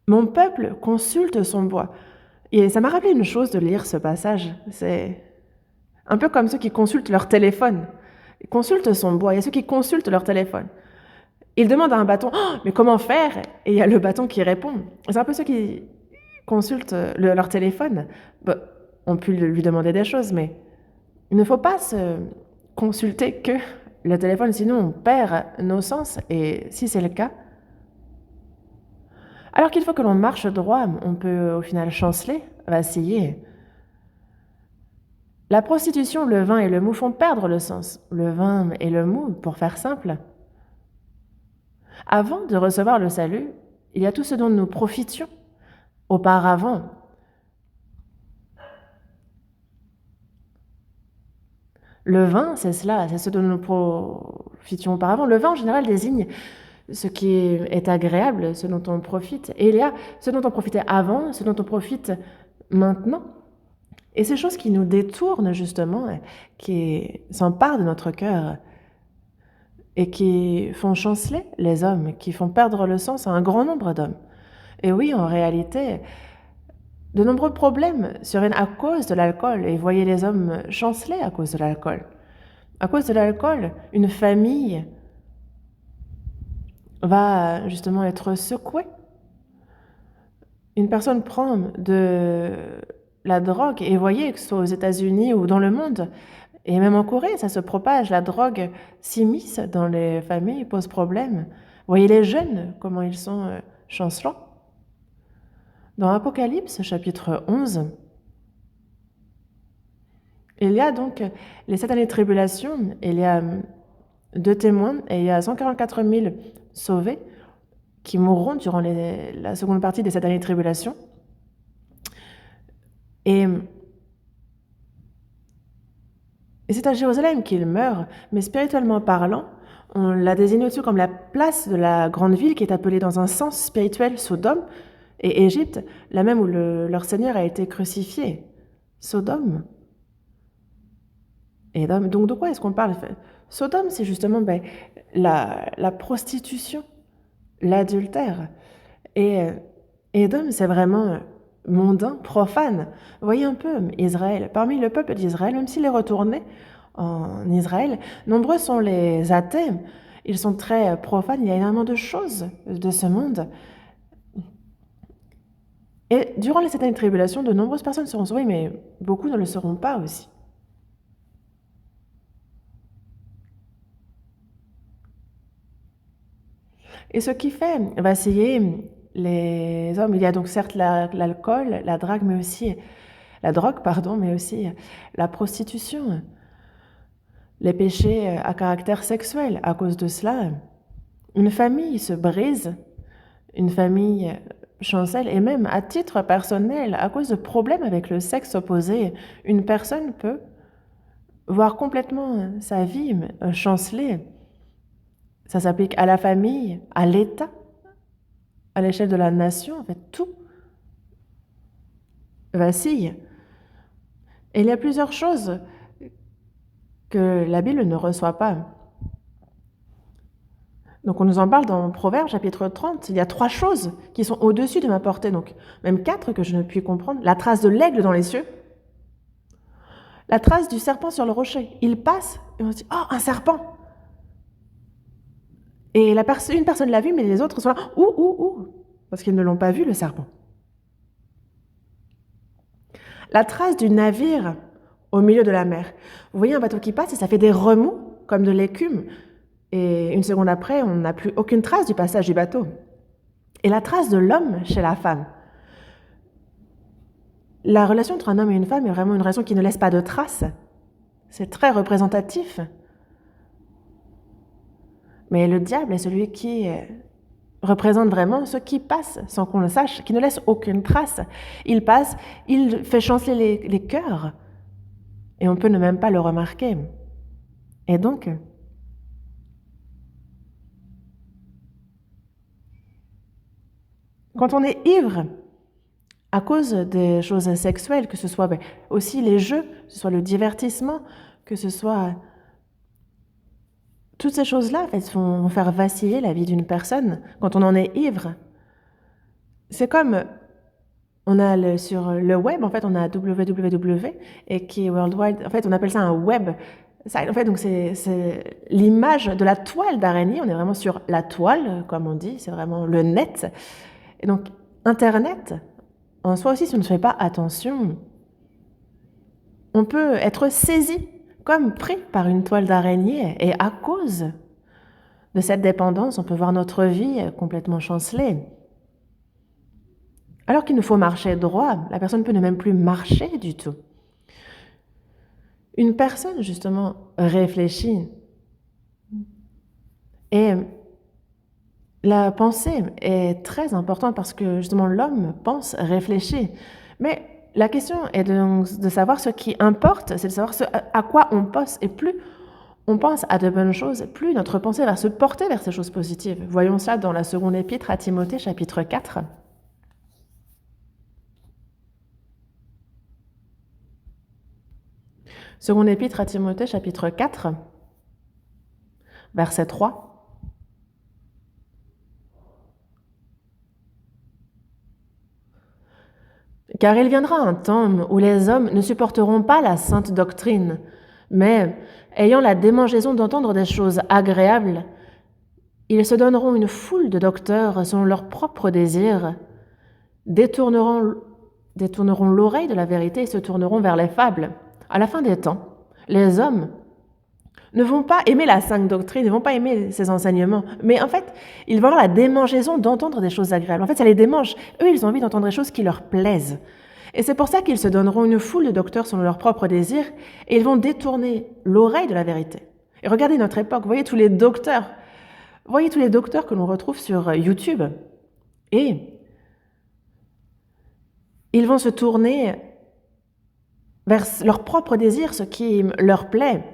Speaker 1: mon peuple consulte son bois. Et ça m'a rappelé une chose de lire ce passage. C'est un peu comme ceux qui consultent leur téléphone. Ils consultent son bois. Il y a ceux qui consultent leur téléphone. Ils demandent à un bâton, oh, mais comment faire? Et il y a le bâton qui répond. C'est un peu ceux qui consultent leur téléphone. Bon, on peut lui demander des choses, mais il ne faut pas se consulter que le téléphone, sinon on perd nos sens. Et si c'est le cas, alors qu'il faut que l'on marche droit, on peut au final chanceler, vaciller. La prostitution, le vin et le mou font perdre le sens. Le vin et le mou, pour faire simple. Avant de recevoir le salut, il y a tout ce dont nous profitions auparavant. Le vin, c'est cela, c'est ce dont nous profitions auparavant. Le vin, en général, désigne ce qui est agréable, ce dont on profite. Et il y a ce dont on profitait avant, ce dont on profite maintenant. Et ces choses qui nous détournent justement, qui s'emparent de notre cœur et qui font chanceler les hommes, qui font perdre le sens à un grand nombre d'hommes. Et oui, en réalité, de nombreux problèmes surviennent à cause de l'alcool, et voyez les hommes chanceler à cause de l'alcool. À cause de l'alcool, une famille va justement être secouée. Une personne prend de la drogue, et voyez que ce soit aux États-Unis ou dans le monde, et même en Corée, ça se propage, la drogue s'immisce dans les familles, pose problème. Voyez les jeunes, comment ils sont chancelants. Dans Apocalypse, chapitre 11, il y a donc les 7 années de tribulation, il y a 2 témoins, et il y a 144 000 sauvés qui mourront durant la seconde partie des 7 années de tribulation. Et c'est à Jérusalem qu'ils meurent, mais spirituellement parlant, on l'a désigné au-dessus comme la place de la grande ville qui est appelée dans un sens spirituel Sodome, et Égypte, là même où leur Seigneur a été crucifié. Sodome. Et donc de quoi est-ce qu'on parle? Sodome, c'est justement la prostitution, l'adultère. Et Édom, c'est vraiment mondain, profane. Vous voyez un peu Israël. Parmi le peuple d'Israël, même s'il est retourné en Israël, nombreux sont les athées. Ils sont très profanes. Il y a énormément de choses de ce monde. Et durant les 7 années de tribulation, de nombreuses personnes seront sauvées, mais beaucoup ne le seront pas aussi. Et ce qui fait vaciller les hommes, il y a donc certes l'alcool, la drogue, mais aussi la prostitution, les péchés à caractère sexuel. À cause de cela, une famille se brise, une famille chancelle, et même à titre personnel, à cause de problèmes avec le sexe opposé, une personne peut voir complètement sa vie chanceler. Ça s'applique à la famille, à l'État, à l'échelle de la nation, en fait, tout vacille. Et il y a plusieurs choses que la Bible ne reçoit pas. Donc on nous en parle dans Proverbes chapitre 30. Il y a 3 choses qui sont au-dessus de ma portée, donc même 4 que je ne puis comprendre. La trace de l'aigle dans les cieux, la trace du serpent sur le rocher. Il passe et on se dit « Oh, un serpent !» Et une personne l'a vu, mais les autres sont là « Ouh !» parce qu'ils ne l'ont pas vu, le serpent. La trace du navire au milieu de la mer. Vous voyez un bateau qui passe et ça fait des remous, comme de l'écume. Et une seconde après, on n'a plus aucune trace du passage du bateau. Et la trace de l'homme chez la femme. La relation entre un homme et une femme est vraiment une relation qui ne laisse pas de traces. C'est très représentatif. Mais le diable est celui qui représente vraiment ce qui passe sans qu'on le sache, qui ne laisse aucune trace. Il passe, il fait chanceler les cœurs. Et on peut ne même pas le remarquer. Et donc, quand on est ivre à cause des choses sexuelles, que ce soit aussi les jeux, que ce soit le divertissement, que ce soit... Toutes ces choses-là, en fait, vont faire vaciller la vie d'une personne quand on en est ivre. C'est comme... sur le web, en fait, on a www et qui est worldwide. En fait, on appelle ça un web. En fait, donc c'est l'image de la toile d'araignée. On est vraiment sur la toile, comme on dit. C'est vraiment le net. Et donc, Internet, en soi aussi, si on ne fait pas attention, on peut être saisi, comme pris par une toile d'araignée. Et à cause de cette dépendance, on peut voir notre vie complètement chancelée. Alors qu'il nous faut marcher droit, la personne peut ne même plus marcher du tout. Une personne, justement, réfléchit. Et la pensée est très importante parce que, justement, l'homme pense, réfléchit. Mais la question est de savoir ce qui importe, c'est de savoir à quoi on pense. Et plus on pense à de bonnes choses, plus notre pensée va se porter vers ces choses positives. Voyons ça dans la seconde épître à Timothée, chapitre 4. Seconde épître à Timothée, chapitre 4, verset 3. Car il viendra un temps où les hommes ne supporteront pas la sainte doctrine, mais, ayant la démangeaison d'entendre des choses agréables, ils se donneront une foule de docteurs selon leurs propres désirs, détourneront l'oreille de la vérité et se tourneront vers les fables. À la fin des temps, les hommes ne vont pas aimer la sainte doctrine, ne vont pas aimer ces enseignements, mais en fait, ils vont avoir la démangeaison d'entendre des choses agréables. En fait, ça les démange. Eux, ils ont envie d'entendre des choses qui leur plaisent. Et c'est pour ça qu'ils se donneront une foule de docteurs selon leurs propres désirs, et ils vont détourner l'oreille de la vérité. Et regardez notre époque, voyez tous les docteurs que l'on retrouve sur YouTube, et ils vont se tourner vers leurs propres désirs, ce qui leur plaît.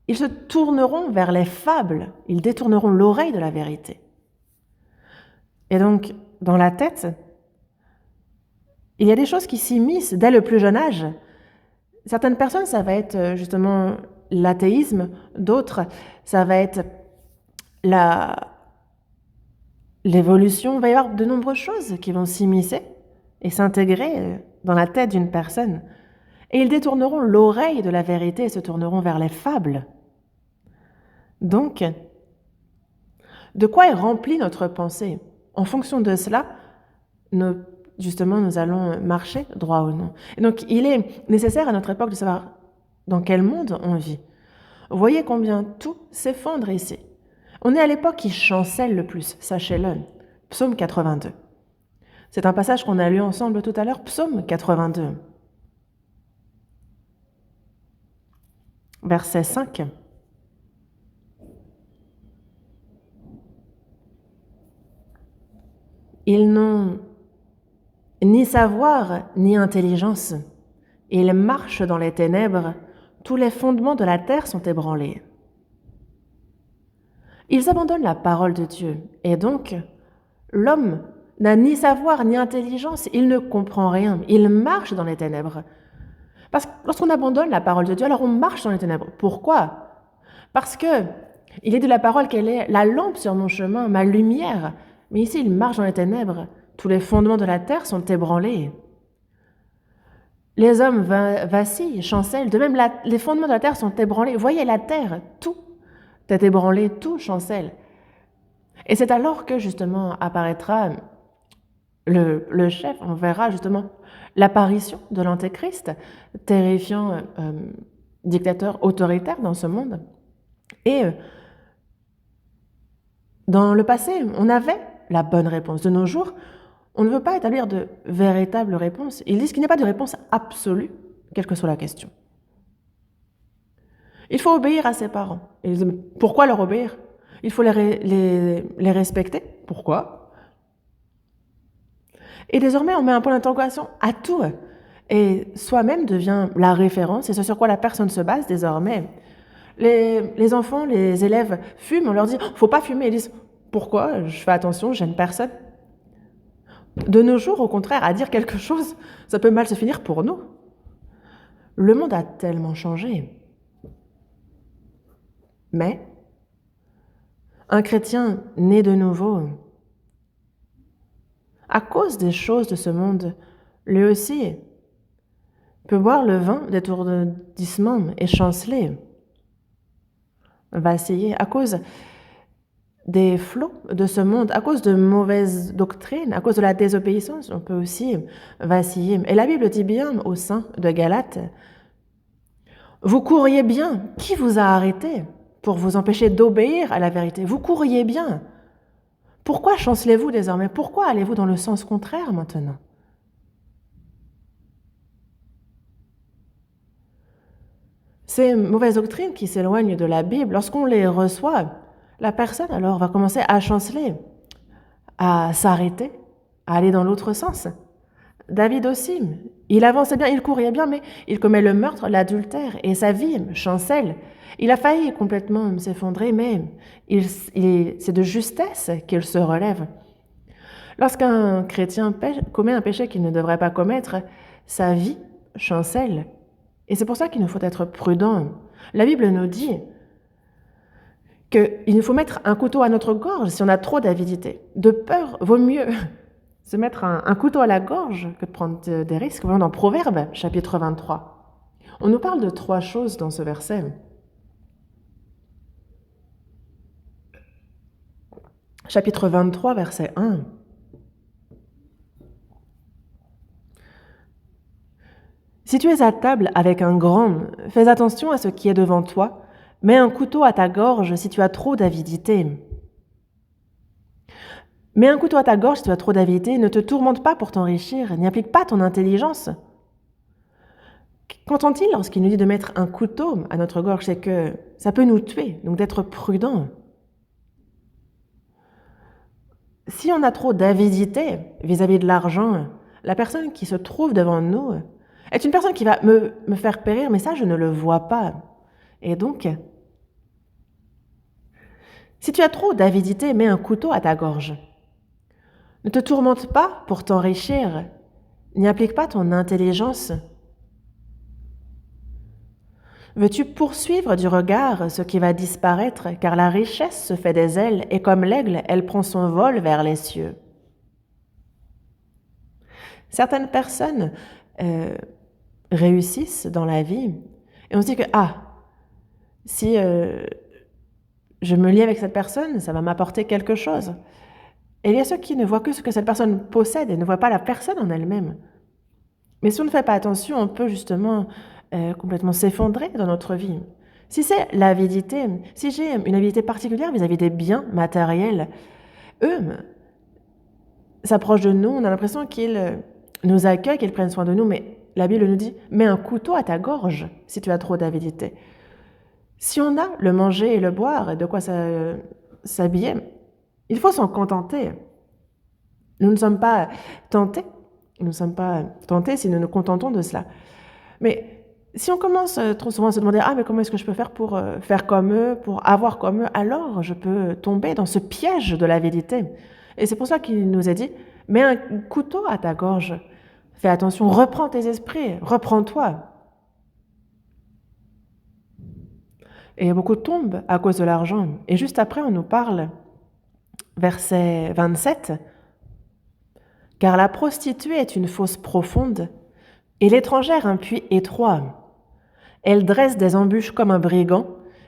Speaker 1: Ils se tourneront vers les fables, ils détourneront l'oreille de la vérité. Et donc, dans la tête, il y a des choses qui s'immiscent dès le plus jeune âge. Certaines personnes, ça va être justement l'athéisme, d'autres, ça va être l'évolution. Il va y avoir de nombreuses choses qui vont s'immiscer et s'intégrer dans la tête d'une personne. Et ils détourneront l'oreille de la vérité et se tourneront vers les fables. Donc, de quoi est remplie notre pensée? En fonction de cela, justement, nous allons marcher droit ou non. Et donc, il est nécessaire à notre époque de savoir dans quel monde on vit. Vous voyez combien tout s'effondre ici. On est à l'époque qui chancelle le plus, sachez-le. Psaume 82. C'est un passage qu'on a lu ensemble tout à l'heure, Psaume 82. Verset 5. Ils n'ont ni savoir ni intelligence. Ils marchent dans les ténèbres. Tous les fondements de la terre sont ébranlés. Ils abandonnent la parole de Dieu. Et donc, l'homme n'a ni savoir ni intelligence. Il ne comprend rien. Il marche dans les ténèbres. Parce que lorsqu'on abandonne la parole de Dieu, alors on marche dans les ténèbres. Pourquoi? Parce que il est de la parole qu'elle est la lampe sur mon chemin, ma lumière. Mais ici, il marche dans les ténèbres. Tous les fondements de la terre sont ébranlés. Les hommes vacillent, chancellent. De même, les fondements de la terre sont ébranlés. Voyez la terre, tout est ébranlé, tout chancelle. Et c'est alors que, justement, apparaîtra le chef. On verra, justement, l'apparition de l'Antéchrist, terrifiant dictateur autoritaire dans ce monde. Et dans le passé, on avait la bonne réponse. De nos jours, on ne veut pas établir de véritables réponses. Ils disent qu'il n'y a pas de réponse absolue, quelle que soit la question. Il faut obéir à ses parents. Et ils disent, pourquoi leur obéir? Il faut les respecter. Pourquoi? Et désormais, on met un point d'interrogation à tout. Et soi-même devient la référence, et c'est sur quoi la personne se base désormais. Les enfants, les élèves fument, on leur dit « faut pas fumer ». Ils disent « pourquoi? Je fais attention, je gêne personne ». De nos jours, au contraire, à dire quelque chose, ça peut mal se finir pour nous. Le monde a tellement changé. Mais un chrétien né de nouveau, à cause des choses de ce monde, lui aussi peut boire le vin d'étourdissement et chanceler, vaciller, à cause des flots de ce monde, à cause de mauvaises doctrines, à cause de la désobéissance, on peut aussi vaciller. Et la Bible dit bien au sein de Galates, « Vous courriez bien, qui vous a arrêté pour vous empêcher d'obéir à la vérité? Vous courriez bien. Pourquoi chancelez-vous désormais? Pourquoi allez-vous dans le sens contraire maintenant ?» Ces mauvaises doctrines qui s'éloignent de la Bible, lorsqu'on les reçoit, la personne alors va commencer à chanceler, à s'arrêter, à aller dans l'autre sens. David aussi, il avançait bien, il courait bien, mais il commet le meurtre, l'adultère, et sa vie chancelle. Il a failli complètement s'effondrer, mais c'est de justesse qu'il se relève. Lorsqu'un chrétien commet un péché qu'il ne devrait pas commettre, sa vie chancelle. Et c'est pour ça qu'il nous faut être prudents. La Bible nous dit qu'il nous faut mettre un couteau à notre gorge si on a trop d'avidité. De peur, vaut mieux se mettre un couteau à la gorge que de prendre des risques. Voyons dans Proverbes, chapitre 23. On nous parle de 3 choses dans ce verset. Chapitre 23, verset 1. Si tu es à table avec un grand, fais attention à ce qui est devant toi. Mets un couteau à ta gorge si tu as trop d'avidité. Mets un couteau à ta gorge si tu as trop d'avidité. Ne te tourmente pas pour t'enrichir. N'y applique pas ton intelligence. Qu'entend-il lorsqu'il nous dit de mettre un couteau à notre gorge? C'est que ça peut nous tuer, donc d'être prudent. Si on a trop d'avidité vis-à-vis de l'argent, la personne qui se trouve devant nous est une personne qui va me faire périr, mais ça, je ne le vois pas. Et donc, si tu as trop d'avidité, mets un couteau à ta gorge. Ne te tourmente pas pour t'enrichir. N'y applique pas ton intelligence. Veux-tu poursuivre du regard ce qui va disparaître, car la richesse se fait des ailes, et comme l'aigle, elle prend son vol vers les cieux. Certaines personnes réussissent dans la vie, et on se dit que, si je me lie avec cette personne, ça va m'apporter quelque chose. Et il y a ceux qui ne voient que ce que cette personne possède et ne voient pas la personne en elle-même. Mais si on ne fait pas attention, on peut justement complètement s'effondrer dans notre vie. Si c'est l'avidité, si j'ai une avidité particulière vis-à-vis des biens matériels, eux s'approchent de nous, on a l'impression qu'ils nous accueillent, qu'ils prennent soin de nous, mais la Bible nous dit « mets un couteau à ta gorge si tu as trop d'avidité ». Si on a le manger et le boire et de quoi s'habiller, il faut s'en contenter. Nous ne sommes pas tentés. Nous ne sommes pas tentés si nous nous contentons de cela. Mais si on commence trop souvent à se demander « mais comment est-ce que je peux faire pour faire comme eux, pour avoir comme eux ?» alors je peux tomber dans ce piège de l'avidité. Et c'est pour ça qu'il nous a dit « mets un couteau à ta gorge. Fais attention, reprends tes esprits, reprends-toi. » Et beaucoup tombent à cause de l'argent. Et juste après, on nous parle, verset 27, « Car la prostituée est une fosse profonde, et l'étrangère un puits étroit. Elle dresse des embûches comme un brigand,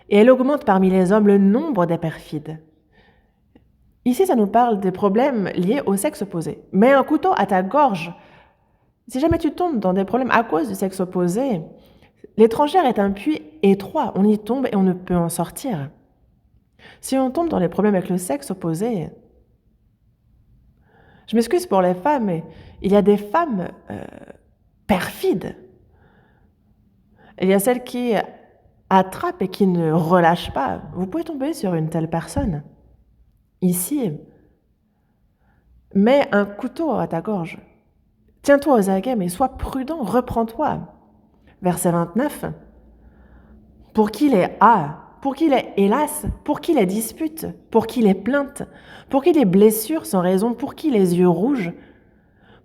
Speaker 1: et elle augmente parmi les hommes le nombre des perfides. » Ici, ça nous parle des problèmes liés au sexe opposé. Mets un couteau à ta gorge. Si jamais tu tombes dans des problèmes à cause du sexe opposé, l'étrangère est un puits étroit. On y tombe et on ne peut en sortir. Si on tombe dans les problèmes avec le sexe opposé, je m'excuse pour les femmes, mais il y a des femmes perfides. Il y a celles qui attrapent et qui ne relâchent pas. Vous pouvez tomber sur une telle personne. Ici, mets un couteau à ta gorge. Tiens-toi aux aguets, mais sois prudent, reprends-toi. Verset 29. Pour qui les pour qui les hélas, pour qui les disputes, pour qui les plaintes, pour qui les blessures sans raison, pour qui les yeux rouges,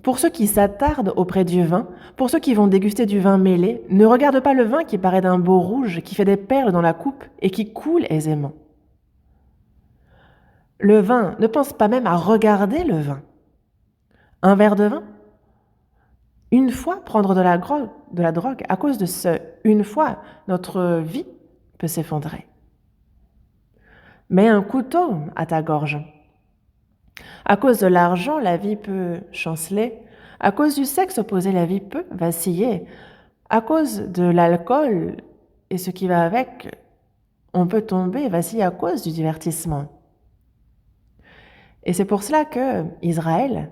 Speaker 1: pour ceux qui s'attardent auprès du vin, pour ceux qui vont déguster du vin mêlé, ne regarde pas le vin qui paraît d'un beau rouge, qui fait des perles dans la coupe et qui coule aisément. Le vin, ne pense pas même à regarder le vin. Un verre de vin? Une fois prendre de la drogue, à cause de ce une fois, notre vie peut s'effondrer. Mets un couteau à ta gorge. À cause de l'argent, la vie peut chanceler. À cause du sexe opposé, la vie peut vaciller. À cause de l'alcool et ce qui va avec, on peut tomber, vaciller à cause du divertissement. Et c'est pour cela que Israël,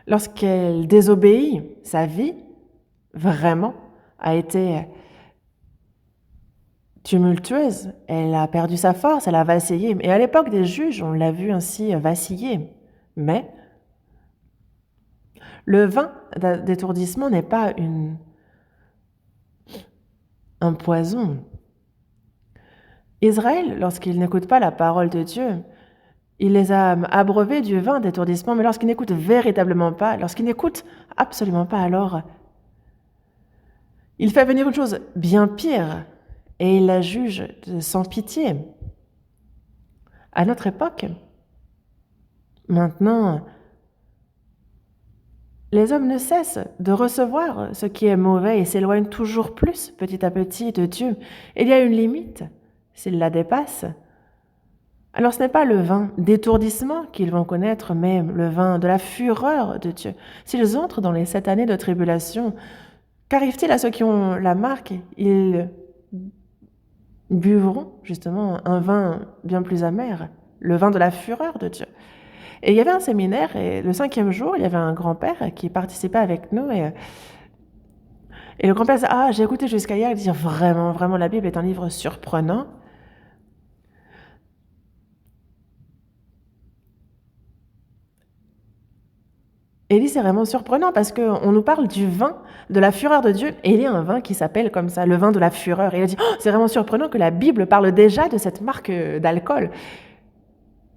Speaker 1: lorsqu'elle désobéit, sa vie, vraiment, a été tumultueuse. Elle a perdu sa force, elle a vacillé. Et à l'époque des juges, on l'a vu ainsi vaciller. Mais le vin d'étourdissement n'est pas un poison. Israël, lorsqu'il n'écoute pas la parole de Dieu, il les a abreuvés du vin d'étourdissement, mais lorsqu'il n'écoute véritablement pas, lorsqu'il n'écoute absolument pas, alors Il fait venir une chose bien pire et il la juge sans pitié. À notre époque, maintenant, les hommes ne cessent de recevoir ce qui est mauvais et s'éloignent toujours plus, petit à petit, de Dieu. Il y a une limite. S'ils la dépassent, alors ce n'est pas le vin d'étourdissement qu'ils vont connaître, mais le vin de la fureur de Dieu. S'ils entrent dans les 7 années de tribulation, qu'arrive-t-il à ceux qui ont la marque? Ils buvront justement un vin bien plus amer, le vin de la fureur de Dieu. Et il y avait un séminaire, et le 5e jour, il y avait un grand-père qui participait avec nous, et le grand-père disait « Ah, j'ai écouté jusqu'à hier dire vraiment, vraiment, la Bible est un livre surprenant. » Et il dit c'est vraiment surprenant parce qu'on nous parle du vin de la fureur de Dieu, et il y a un vin qui s'appelle comme ça, le vin de la fureur. Et il a dit oh, c'est vraiment surprenant que la Bible parle déjà de cette marque d'alcool.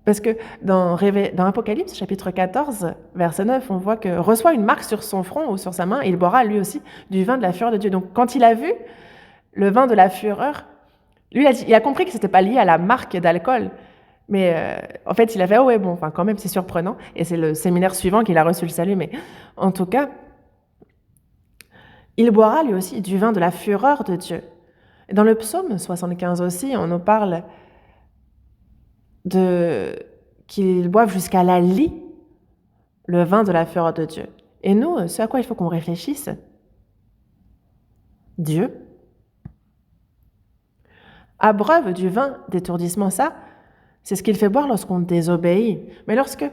Speaker 1: Parce que dans Apocalypse, chapitre 14, verset 9, on voit que reçoit une marque sur son front ou sur sa main, et il boira lui aussi du vin de la fureur de Dieu. Donc quand il a vu le vin de la fureur, lui il a compris que ce n'était pas lié à la marque d'alcool. Mais en fait, il a fait, oh ouais, bon, enfin, quand même, c'est surprenant. Et c'est le séminaire suivant qu'il a reçu le salut. Mais en tout cas, il boira lui aussi du vin de la fureur de Dieu. Et dans le psaume 75 aussi, on nous parle qu'ils boivent jusqu'à la lie le vin de la fureur de Dieu. Et nous, ce à quoi il faut qu'on réfléchisse, Dieu abreuve du vin d'étourdissement, ça, c'est ce qu'il fait boire lorsqu'on désobéit. Mais lorsque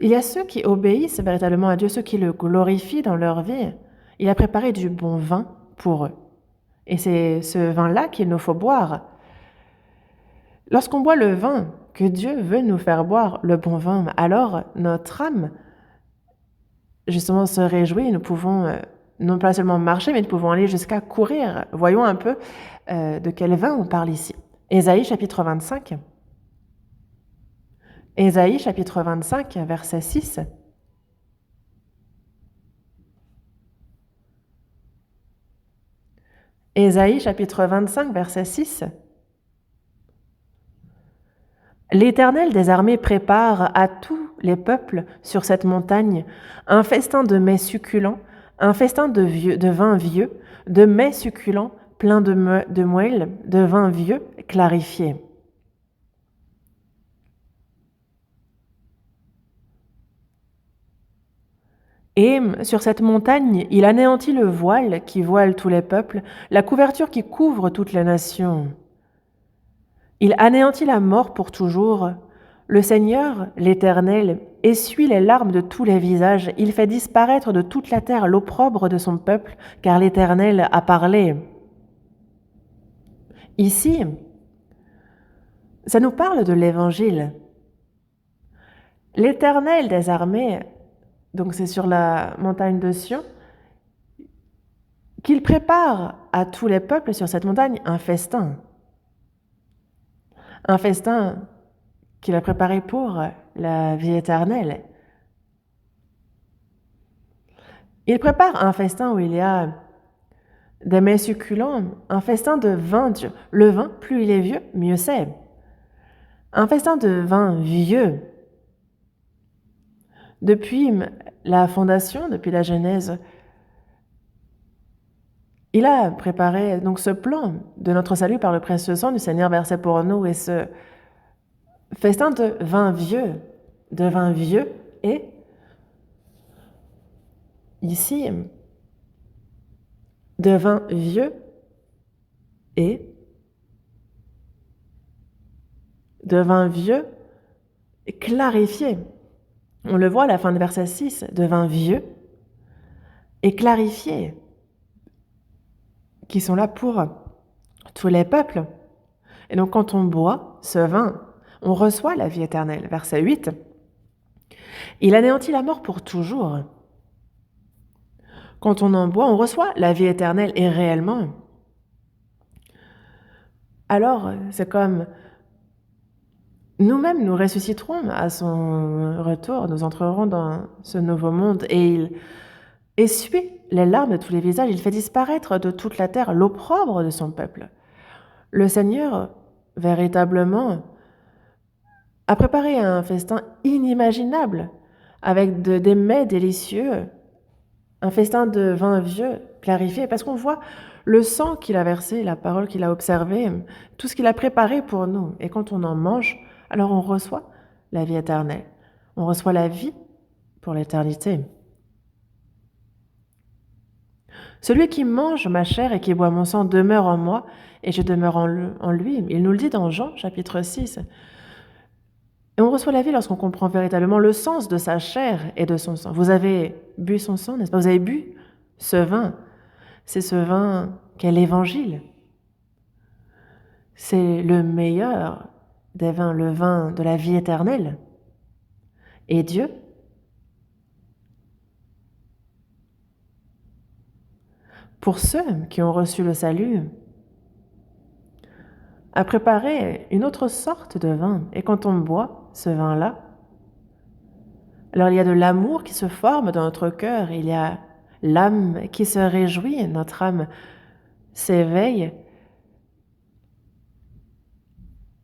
Speaker 1: il y a ceux qui obéissent véritablement à Dieu, ceux qui le glorifient dans leur vie, il a préparé du bon vin pour eux. Et c'est ce vin-là qu'il nous faut boire. Lorsqu'on boit le vin que Dieu veut nous faire boire, le bon vin, alors notre âme, justement, se réjouit. Nous pouvons non pas seulement marcher, mais nous pouvons aller jusqu'à courir. Voyons un peu de quel vin on parle ici. Ésaïe chapitre 25. Ésaïe chapitre 25, verset 6. Ésaïe chapitre 25, verset 6. L'Éternel des armées prépare à tous les peuples sur cette montagne un festin de mets succulents, un festin de vin vieux, de mets succulents pleins de moelle, de vin vieux clarifié. Et sur cette montagne, il anéantit le voile qui voile tous les peuples, la couverture qui couvre toutes les nations. Il anéantit la mort pour toujours. Le Seigneur, l'Éternel, essuie les larmes de tous les visages. Il fait disparaître de toute la terre l'opprobre de son peuple, car l'Éternel a parlé. Ici, ça nous parle de l'Évangile. L'Éternel des armées, donc c'est sur la montagne de Sion, qu'il prépare à tous les peuples sur cette montagne un festin. Un festin qu'il a préparé pour la vie éternelle. Il prépare un festin où il y a des mets succulents, un festin de vin. Le vin, plus il est vieux, mieux c'est. Un festin de vin vieux. Depuis la fondation, depuis la Genèse, il a préparé donc ce plan de notre salut par le précieux sang du Seigneur versé pour nous, et ce festin de vin vieux, et ici, de vin vieux et de vin vieux clarifié. On le voit à la fin de verset 6, de vin vieux et clarifié, qui sont là pour tous les peuples. Et donc quand on boit ce vin, on reçoit la vie éternelle. Verset 8, il anéantit la mort pour toujours. Quand on en boit, on reçoit la vie éternelle, et réellement. Alors, c'est comme nous-mêmes, nous ressusciterons à son retour, nous entrerons dans ce nouveau monde, et il essuie les larmes de tous les visages, il fait disparaître de toute la terre l'opprobre de son peuple. Le Seigneur, véritablement, a préparé un festin inimaginable, avec des mets délicieux, un festin de vin vieux, clarifié, parce qu'on voit le sang qu'il a versé, la parole qu'il a observée, tout ce qu'il a préparé pour nous. Et quand on en mange, alors on reçoit la vie éternelle. On reçoit la vie pour l'éternité. Celui qui mange ma chair et qui boit mon sang demeure en moi, et je demeure en lui. Il nous le dit dans Jean, chapitre 6. Et on reçoit la vie lorsqu'on comprend véritablement le sens de sa chair et de son sang. Vous avez bu son sang, n'est-ce pas? Vous avez bu ce vin. C'est ce vin qu'est l'Évangile. C'est le meilleur des vins, le vin de la vie éternelle. Et Dieu, pour ceux qui ont reçu le salut, a préparé une autre sorte de vin. Et quand on boit ce vin-là, alors il y a de l'amour qui se forme dans notre cœur, il y a l'âme qui se réjouit, notre âme s'éveille.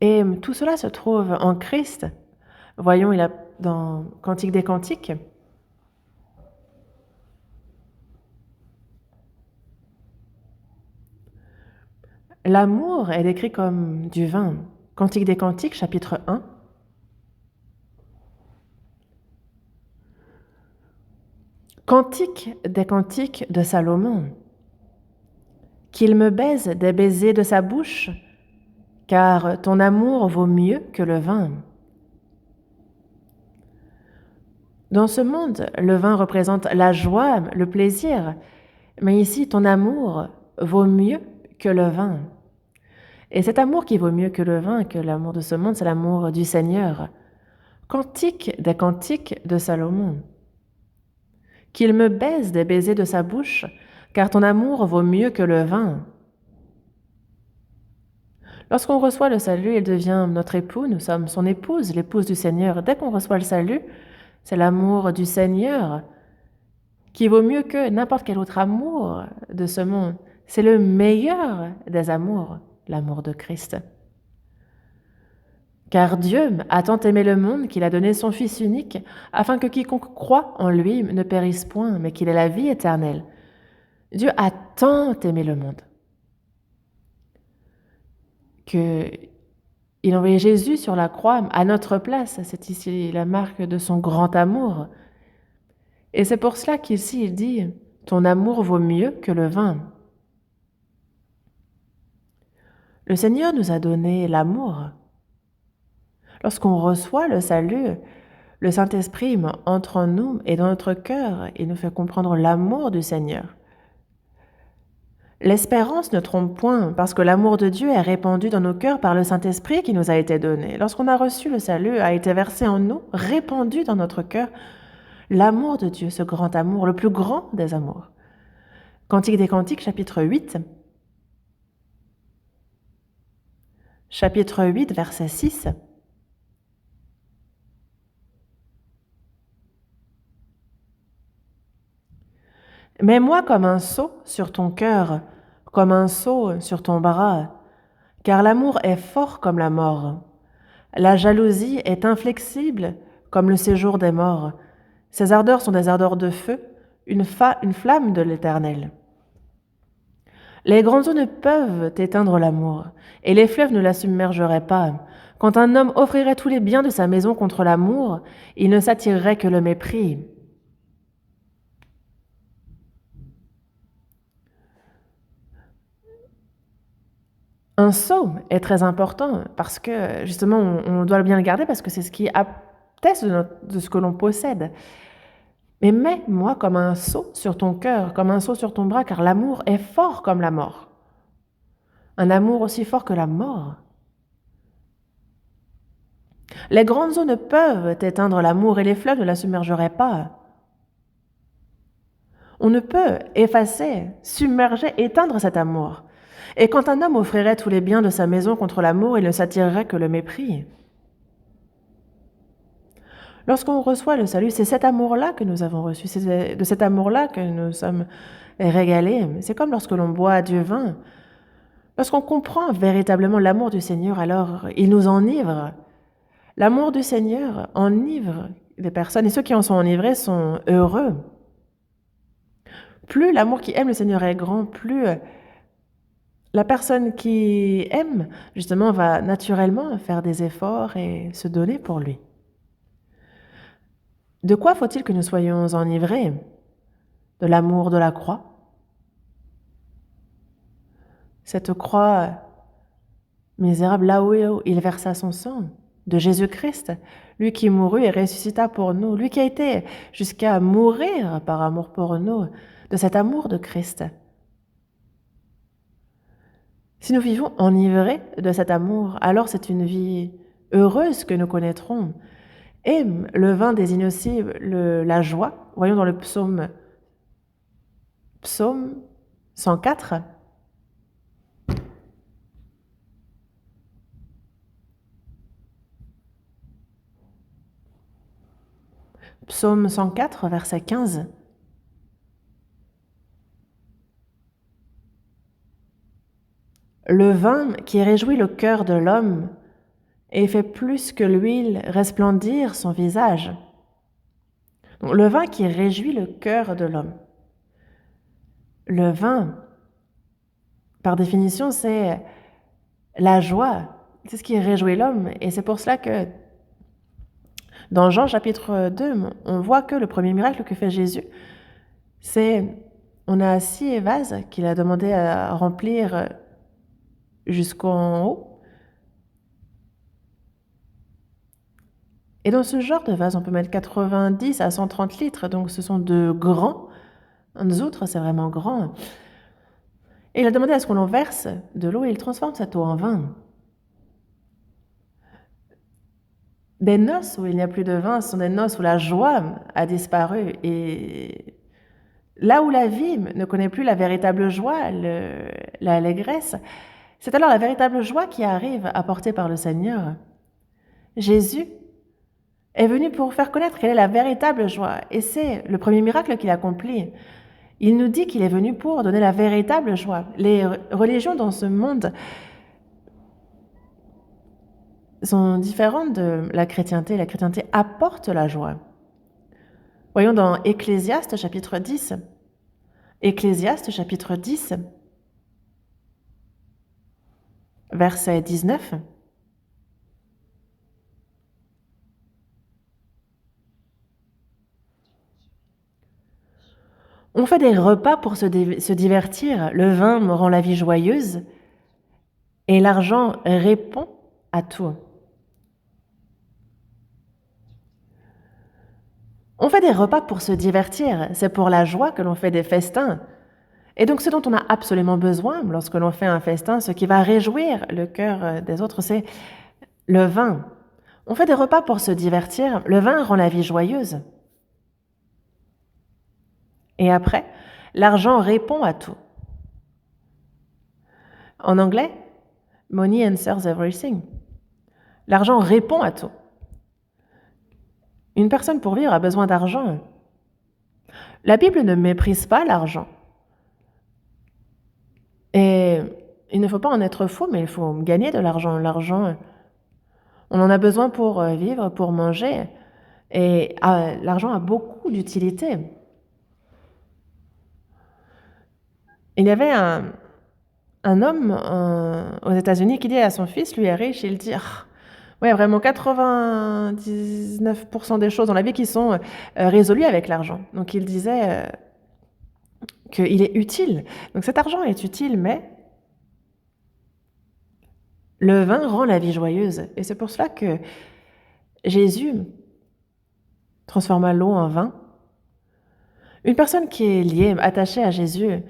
Speaker 1: Et tout cela se trouve en Christ. Voyons, il a dans Cantique des Cantiques, l'amour est décrit comme du vin. Cantique des Cantiques, chapitre 1. Cantique des cantiques de Salomon. Qu'il me baise des baisers de sa bouche, car ton amour vaut mieux que le vin. Dans ce monde, le vin représente la joie, le plaisir, mais ici, ton amour vaut mieux que le vin. Et cet amour qui vaut mieux que le vin, que l'amour de ce monde, c'est l'amour du Seigneur. Cantique des cantiques de Salomon. Qu'il me baise des baisers de sa bouche, car ton amour vaut mieux que le vin. Lorsqu'on reçoit le salut, il devient notre époux, nous sommes son épouse, l'épouse du Seigneur. Dès qu'on reçoit le salut, c'est l'amour du Seigneur qui vaut mieux que n'importe quel autre amour de ce monde. C'est le meilleur des amours, l'amour de Christ. Car Dieu a tant aimé le monde qu'il a donné son Fils unique, afin que quiconque croit en lui ne périsse point, mais qu'il ait la vie éternelle. Dieu a tant aimé le monde qu'il a envoyé Jésus sur la croix à notre place. C'est ici la marque de son grand amour. Et c'est pour cela qu'ici il dit « Ton amour vaut mieux que le vin ». Le Seigneur nous a donné l'amour. Lorsqu'on reçoit le salut, le Saint-Esprit entre en nous et dans notre cœur et nous fait comprendre l'amour du Seigneur. L'espérance ne trompe point, parce que l'amour de Dieu est répandu dans nos cœurs par le Saint-Esprit qui nous a été donné. Lorsqu'on a reçu le salut, a été versé en nous, répandu dans notre cœur, l'amour de Dieu, ce grand amour, le plus grand des amours. Cantique des Cantiques, chapitre 8. Chapitre 8, verset 6. Mets-moi comme un sceau sur ton cœur, comme un sceau sur ton bras, car l'amour est fort comme la mort. La jalousie est inflexible comme le séjour des morts. Ses ardeurs sont des ardeurs de feu, une flamme de l'Éternel. Les grandes eaux ne peuvent éteindre l'amour, et les fleuves ne la submergeraient pas. Quand un homme offrirait tous les biens de sa maison contre l'amour, il ne s'attirerait que le mépris. Un sceau est très important parce que, justement, on doit bien le garder parce que c'est ce qui atteste de ce que l'on possède. Mais mets-moi comme un sceau sur ton cœur, comme un sceau sur ton bras, car l'amour est fort comme la mort. Un amour aussi fort que la mort. Les grandes eaux ne peuvent éteindre l'amour et les fleuves ne la submergeraient pas. On ne peut effacer, submerger, éteindre cet amour. Et quand un homme offrirait tous les biens de sa maison contre l'amour, il ne s'attirerait que le mépris. Lorsqu'on reçoit le salut, c'est cet amour-là que nous avons reçu, c'est de cet amour-là que nous sommes régalés. C'est comme lorsque l'on boit du vin. Lorsqu'on comprend véritablement l'amour du Seigneur, alors il nous enivre. L'amour du Seigneur enivre les personnes et ceux qui en sont enivrés sont heureux. Plus l'amour qui aime le Seigneur est grand, plus la personne qui aime, justement, va naturellement faire des efforts et se donner pour lui. De quoi faut-il que nous soyons enivrés? De l'amour de la croix. Cette croix misérable, là où il versa son sang, de Jésus-Christ, lui qui mourut et ressuscita pour nous, lui qui a été jusqu'à mourir par amour pour nous, de cet amour de Christ. Si nous vivons enivrés de cet amour, alors c'est une vie heureuse que nous connaîtrons. Et le vin désigne aussi la joie. Voyons dans le psaume 104. Psaume 104, verset 15. Le vin qui réjouit le cœur de l'homme et fait plus que l'huile resplendir son visage. Donc, le vin qui réjouit le cœur de l'homme. Le vin, par définition, c'est la joie. C'est ce qui réjouit l'homme. Et c'est pour cela que dans Jean chapitre 2, on voit que le premier miracle que fait Jésus, c'est, on a 6 vases qu'il a demandé à remplir jusqu'en haut. Et dans ce genre de vase, on peut mettre 90 à 130 litres, donc ce sont de grands. Un autres, c'est vraiment grand. Et il a demandé à ce qu'on en verse de l'eau et il transforme cette eau en vin. Des noces où il n'y a plus de vin, ce sont des noces où la joie a disparu. Et là où la vie ne connaît plus la véritable joie, l'allégresse, c'est alors la véritable joie qui arrive apportée par le Seigneur. Jésus est venu pour faire connaître quelle est la véritable joie. Et c'est le premier miracle qu'il accomplit. Il nous dit qu'il est venu pour donner la véritable joie. Les religions dans ce monde sont différentes de la chrétienté. La chrétienté apporte la joie. Voyons dans Ecclésiaste chapitre 10. Ecclésiaste chapitre 10, verset 19. On fait des repas pour se divertir, le vin me rend la vie joyeuse, et l'argent répond à tout. On fait des repas pour se divertir, c'est pour la joie que l'on fait des festins. Et donc ce dont on a absolument besoin lorsque l'on fait un festin, ce qui va réjouir le cœur des autres, c'est le vin. On fait des repas pour se divertir, le vin rend la vie joyeuse. Et après, l'argent répond à tout. En anglais, money answers everything. L'argent répond à tout. Une personne pour vivre a besoin d'argent. La Bible ne méprise pas l'argent. Et il ne faut pas en être fou, mais il faut gagner de l'argent. L'argent, on en a besoin pour vivre, pour manger. Et l'argent a beaucoup d'utilité. Il y avait un homme aux États-Unis qui dit à son fils, lui est riche, il dit ouais, vraiment 99% des choses dans la vie qui sont résolues avec l'argent. Donc il disait qu'il est utile. Donc cet argent est utile, mais le vin rend la vie joyeuse. Et c'est pour cela que Jésus transforma l'eau en vin. Une personne qui est liée, attachée à Jésus,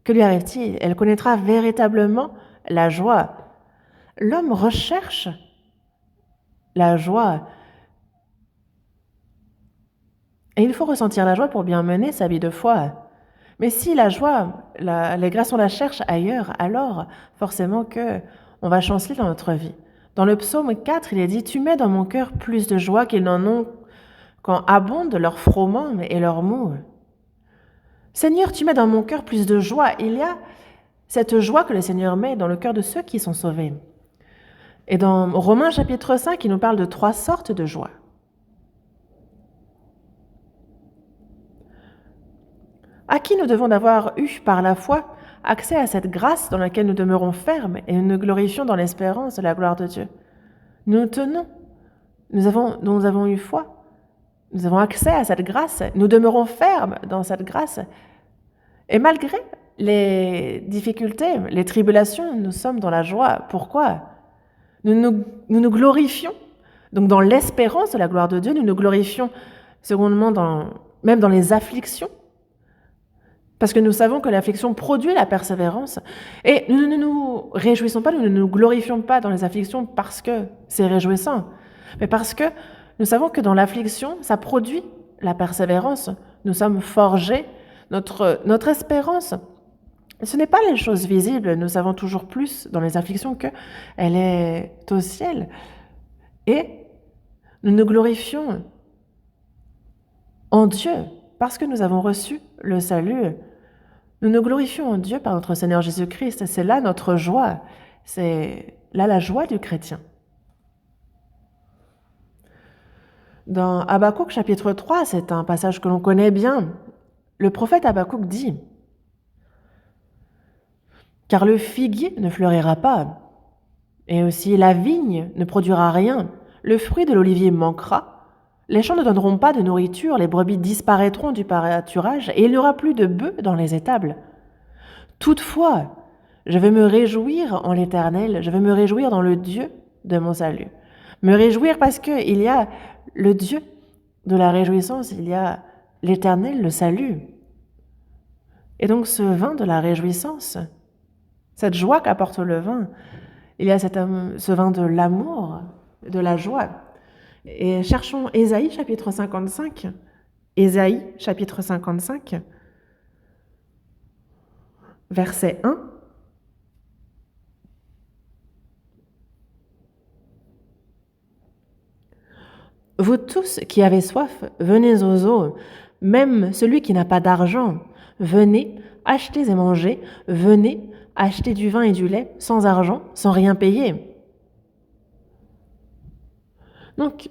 Speaker 1: que lui arrive-t-il? Elle connaîtra véritablement la joie. L'homme recherche la joie. Et il faut ressentir la joie pour bien mener sa vie de foi. Mais si la joie, l'allégresse, on la cherche ailleurs, alors forcément que on va chanceler dans notre vie. Dans le psaume 4, il est dit « Tu mets dans mon cœur plus de joie qu'ils n'en ont quand abondent leurs frôlements et leurs maux. Seigneur, tu mets dans mon cœur plus de joie. Il y a cette joie que le Seigneur met dans le cœur de ceux qui sont sauvés. Et dans Romains chapitre 5, il nous parle de 3 sortes de joie. À qui nous devons d'avoir eu par la foi accès à cette grâce dans laquelle nous demeurons fermes et nous glorifions dans l'espérance de la gloire de Dieu. Nous tenons, nous avons eu foi, nous avons accès à cette grâce, nous demeurons fermes dans cette grâce. Et malgré les difficultés, les tribulations, nous sommes dans la joie. Pourquoi ? Nous nous glorifions, donc dans l'espérance de la gloire de Dieu, nous nous glorifions secondement même dans les afflictions, parce que nous savons que l'affliction produit la persévérance. Et nous ne nous réjouissons pas, nous ne nous glorifions pas dans les afflictions parce que c'est réjouissant, mais parce que nous savons que dans l'affliction, ça produit la persévérance. Nous sommes forgés, notre espérance, ce n'est pas les choses visibles, nous savons toujours plus dans les afflictions qu'elle est au ciel. Et nous nous glorifions en Dieu parce que nous avons reçu le salut. Nous nous glorifions en Dieu par notre Seigneur Jésus-Christ. C'est là notre joie. C'est là la joie du chrétien. Dans Habakkuk chapitre 3, c'est un passage que l'on connaît bien. Le prophète Habakkuk dit « Car le figuier ne fleurira pas, et aussi la vigne ne produira rien. Le fruit de l'olivier manquera. Les champs ne donneront pas de nourriture, les brebis disparaîtront du pâturage, et il n'y aura plus de bœufs dans les étables. Toutefois, je vais me réjouir en l'Éternel, je vais me réjouir dans le Dieu de mon salut. Me réjouir parce qu'il y a le Dieu de la réjouissance, il y a l'Éternel, le salut. Et donc ce vin de la réjouissance, cette joie qu'apporte le vin, il y a ce vin de l'amour, de la joie. Et cherchons Ésaïe chapitre 55. Ésaïe chapitre 55, verset 1. Vous tous qui avez soif, venez aux eaux, même celui qui n'a pas d'argent, venez, achetez et mangez, venez, achetez du vin et du lait, sans argent, sans rien payer. Donc,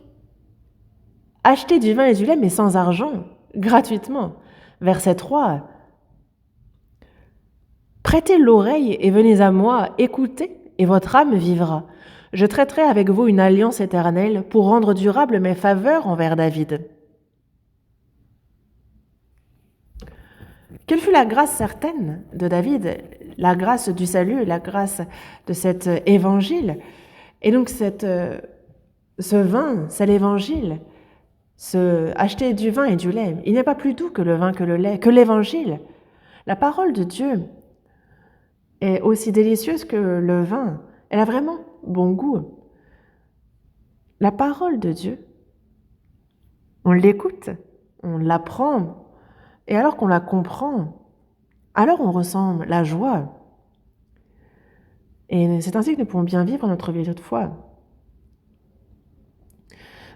Speaker 1: achetez du vin et du lait, mais sans argent, gratuitement. Verset 3. Prêtez l'oreille et venez à moi, écoutez, et votre âme vivra. Je traiterai avec vous une alliance éternelle pour rendre durable mes faveurs envers David. Quelle fut la grâce certaine de David, la grâce du salut, la grâce de cet évangile. Et donc ce vin, c'est l'évangile. Acheter du vin et du lait, il n'est pas plus doux que le vin, que le lait, que l'évangile. La parole de Dieu est aussi délicieuse que le vin. Elle a vraiment bon goût. La parole de Dieu, on l'écoute, on l'apprend, et alors qu'on la comprend, alors on ressent la joie. Et c'est ainsi que nous pouvons bien vivre notre vie de foi.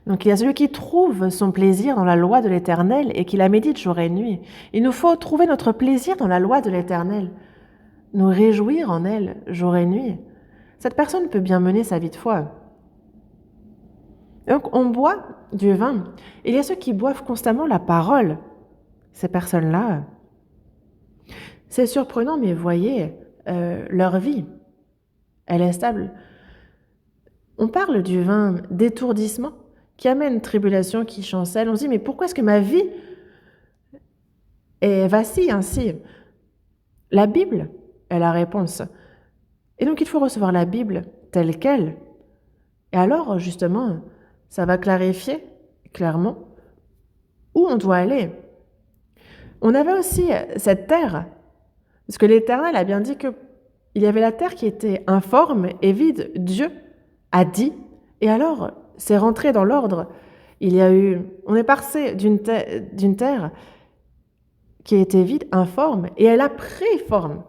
Speaker 1: Donc il y a celui qui trouve son plaisir dans la loi de l'Éternel et qui la médite jour et nuit. Il nous faut trouver notre plaisir dans la loi de l'Éternel, nous réjouir en elle jour et nuit. Cette personne peut bien mener sa vie de foi. Donc on boit du vin. Il y a ceux qui boivent constamment la parole. Ces personnes-là, c'est surprenant, mais voyez, leur vie, elle est stable. On parle du vin d'étourdissement qui amène tribulation, qui chancelle. On se dit, mais pourquoi est-ce que ma vie vacille ainsi ? La Bible est la réponse. Et donc, il faut recevoir la Bible telle qu'elle. Et alors, justement, ça va clarifier clairement où on doit aller. On avait aussi cette terre, parce que l'Éternel a bien dit qu'il y avait la terre qui était informe et vide. Dieu a dit, et alors, c'est rentré dans l'ordre. On est passé d'une terre qui était vide, informe, et elle a pris forme.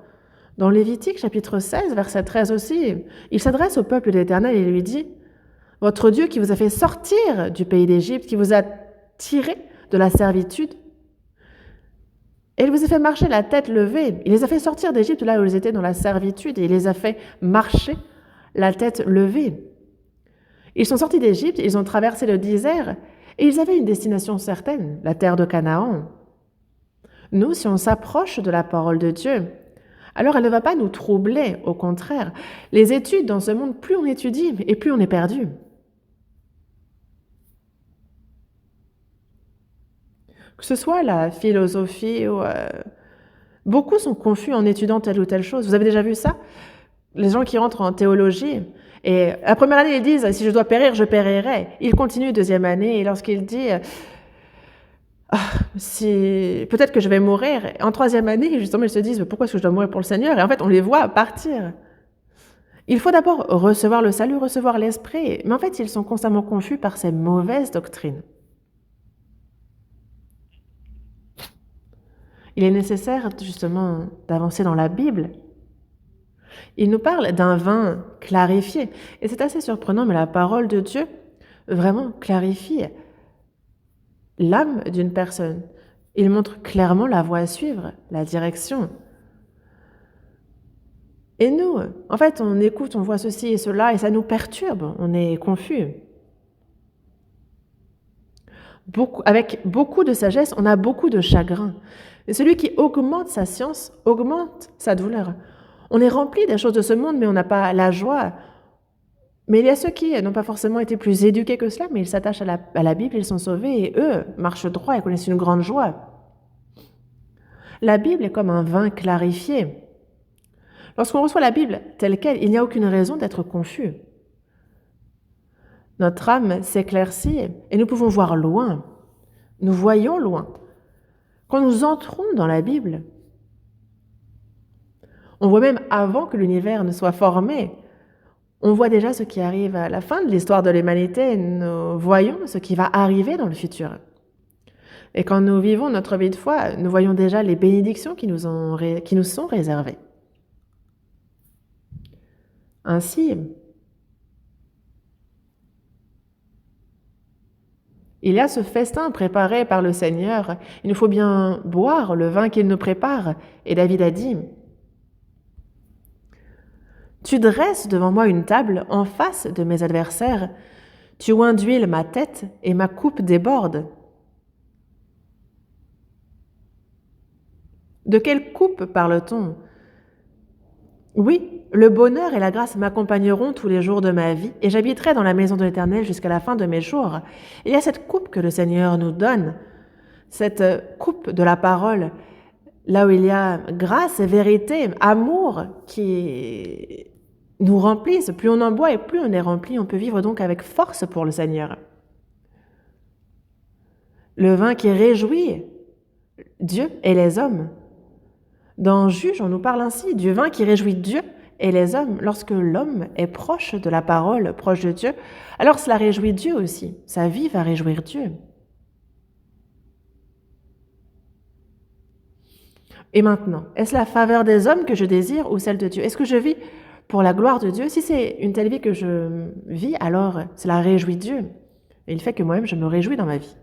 Speaker 1: Dans Lévitique, chapitre 16, verset 13 aussi, il s'adresse au peuple de l'Éternel et lui dit « Votre Dieu qui vous a fait sortir du pays d'Égypte, qui vous a tirés de la servitude. Et il vous a fait marcher la tête levée. Il les a fait sortir d'Égypte, là où ils étaient dans la servitude, et il les a fait marcher la tête levée. Ils sont sortis d'Égypte, ils ont traversé le désert, et ils avaient une destination certaine, la terre de Canaan. Nous, si on s'approche de la parole de Dieu, alors elle ne va pas nous troubler, au contraire. Les études dans ce monde, plus on étudie, et plus on est perdu. Que ce soit la philosophie ou... Beaucoup sont confus en étudiant telle ou telle chose. Vous avez déjà vu ça? Les gens qui rentrent en théologie, et la première année, ils disent « si je dois périr, je périrai ». Ils continuent deuxième année, et lorsqu'il dit si peut-être que je vais mourir, en troisième année, justement, ils se disent « pourquoi est-ce que je dois mourir pour le Seigneur ?» Et en fait, on les voit partir. Il faut d'abord recevoir le salut, recevoir l'esprit, mais en fait, ils sont constamment confus par ces mauvaises doctrines. Il est nécessaire justement d'avancer dans la Bible. Il nous parle d'un vin clarifié. Et c'est assez surprenant, mais la parole de Dieu vraiment clarifie l'âme d'une personne. Il montre clairement la voie à suivre, la direction. Et nous, en fait, on écoute, on voit ceci et cela, et ça nous perturbe, on est confus. Avec beaucoup de sagesse, on a beaucoup de chagrin. Et celui qui augmente sa science augmente sa douleur. On est rempli des choses de ce monde, mais on n'a pas la joie. Mais il y a ceux qui n'ont pas forcément été plus éduqués que cela, mais ils s'attachent à la Bible, ils sont sauvés, et eux marchent droit et connaissent une grande joie. La Bible est comme un vin clarifié. Lorsqu'on reçoit la Bible telle qu'elle, il n'y a aucune raison d'être confus. Notre âme s'éclaircit et nous pouvons voir loin. Nous voyons loin. Quand nous entrons dans la Bible, on voit même avant que l'univers ne soit formé, on voit déjà ce qui arrive à la fin de l'histoire de l'humanité, nous voyons ce qui va arriver dans le futur. Et quand nous vivons notre vie de foi, nous voyons déjà les bénédictions qui nous sont réservées. Ainsi, il y a ce festin préparé par le Seigneur. Il nous faut bien boire le vin qu'il nous prépare. Et David a dit, « Tu dresses devant moi une table en face de mes adversaires. Tu oins d'huile ma tête et ma coupe déborde. » De quelle coupe parle-t-on? Oui, le bonheur et la grâce m'accompagneront tous les jours de ma vie et j'habiterai dans la maison de l'Éternel jusqu'à la fin de mes jours. Il y a cette coupe que le Seigneur nous donne, cette coupe de la parole, là où il y a grâce et vérité, amour qui nous remplissent. Plus on en boit et plus on est rempli, on peut vivre donc avec force pour le Seigneur. Le vin qui réjouit Dieu et les hommes. Dans Juge, on nous parle ainsi du vin qui réjouit Dieu et les hommes. Lorsque l'homme est proche de la parole, proche de Dieu, alors cela réjouit Dieu aussi. Sa vie va réjouir Dieu. Et maintenant, est-ce la faveur des hommes que je désire ou celle de Dieu? Est-ce que je vis pour la gloire de Dieu? Si c'est une telle vie que je vis, alors cela réjouit Dieu. Et il fait que moi-même, je me réjouis dans ma vie.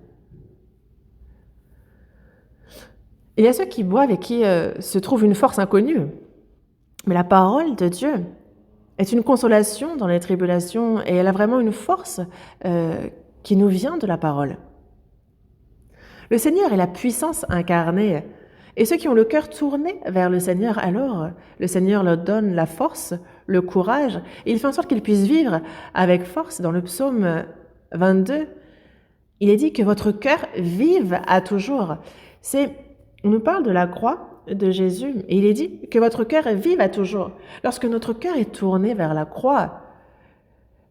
Speaker 1: Il y a ceux qui boivent et qui se trouvent une force inconnue. Mais la parole de Dieu est une consolation dans les tribulations et elle a vraiment une force qui nous vient de la parole. Le Seigneur est la puissance incarnée. Et ceux qui ont le cœur tourné vers le Seigneur, alors le Seigneur leur donne la force, le courage, et il fait en sorte qu'ils puissent vivre avec force. Dans le psaume 22, il est dit que votre cœur vive à toujours. On nous parle de la croix de Jésus, et il est dit que votre cœur vive à toujours. Lorsque notre cœur est tourné vers la croix,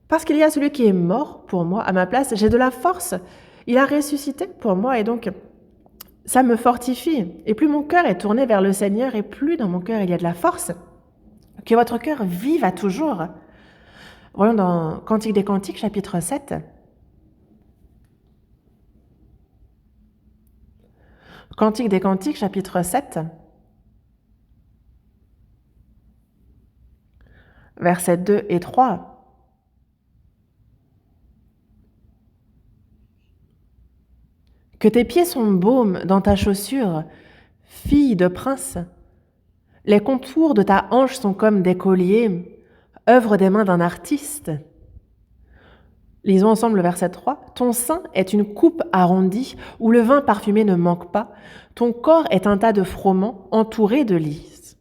Speaker 1: parce qu'il y a celui qui est mort pour moi à ma place, j'ai de la force. Il a ressuscité pour moi, et donc ça me fortifie. Et plus mon cœur est tourné vers le Seigneur, et plus dans mon cœur il y a de la force. Que votre cœur vive à toujours. Voyons dans Cantique des Cantiques, chapitre 7. Cantique des Cantiques, chapitre 7, versets 2 et 3. que tes pieds sont baumes dans ta chaussure, fille de prince. Les contours de ta hanche sont comme des colliers, œuvre des mains d'un artiste. Lisons ensemble le verset 3. Ton sein est une coupe arrondie où le vin parfumé ne manque pas. Ton corps est un tas de froment entouré de lys.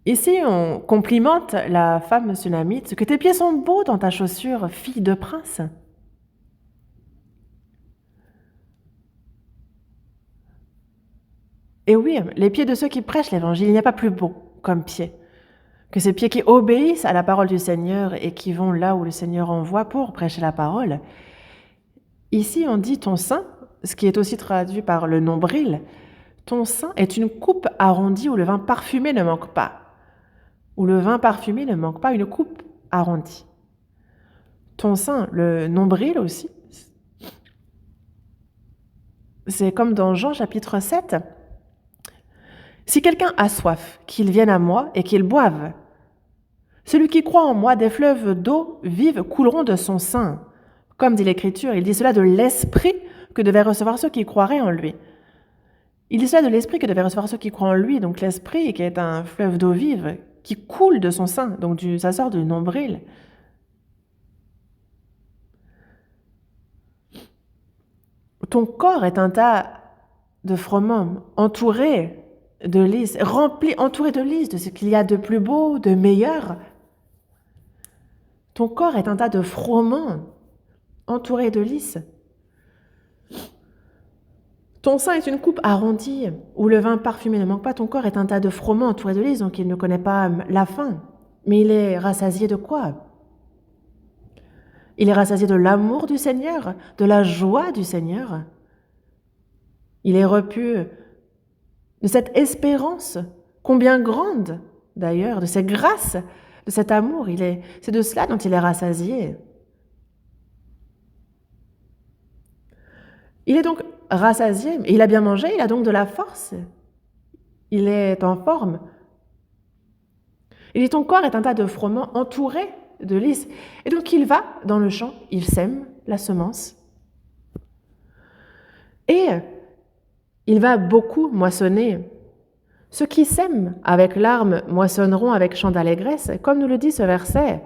Speaker 1: Ici, on complimente la femme sunamite, que tes pieds sont beaux dans ta chaussure, fille de prince. Et oui, les pieds de ceux qui prêchent l'évangile, il n'y a pas plus beau comme pieds que ces pieds qui obéissent à la parole du Seigneur et qui vont là où le Seigneur envoie pour prêcher la parole. Ici, on dit ton sein, ce qui est aussi traduit par le nombril. Ton sein est une coupe arrondie où le vin parfumé ne manque pas. Où le vin parfumé ne manque pas, une coupe arrondie. Ton sein, le nombril aussi. C'est comme dans Jean chapitre 7. Si quelqu'un a soif, qu'il vienne à moi et qu'il boive. Celui qui croit en moi, des fleuves d'eau vive couleront de son sein. Comme dit l'Écriture, il dit cela de l'esprit que devaient recevoir ceux qui croiraient en lui. Il dit cela de l'esprit que devaient recevoir ceux qui croient en lui, donc l'esprit qui est un fleuve d'eau vive qui coule de son sein, donc ça sort du nombril. Ton corps est un tas de froment entouré de lys, rempli, entouré de lys, de ce qu'il y a de plus beau, de meilleur. Ton corps est un tas de froment entouré de lys. Ton sein est une coupe arrondie où le vin parfumé ne manque pas. Ton corps est un tas de froment entouré de lys, donc il ne connaît pas la faim. Mais il est rassasié de quoi? Il est rassasié de l'amour du Seigneur, de la joie du Seigneur. Il est repu de cette espérance, combien grande d'ailleurs, de cette grâce, de cet amour. C'est de cela dont il est rassasié. Il est donc rassasié, il a bien mangé, il a donc de la force. Il est en forme. Il dit ton corps est un tas de froment entouré de lys. Et donc il va dans le champ, il sème la semence. Et il va beaucoup moissonner. Ceux qui sèment avec larmes moissonneront avec chant d'allégresse, comme nous le dit ce verset.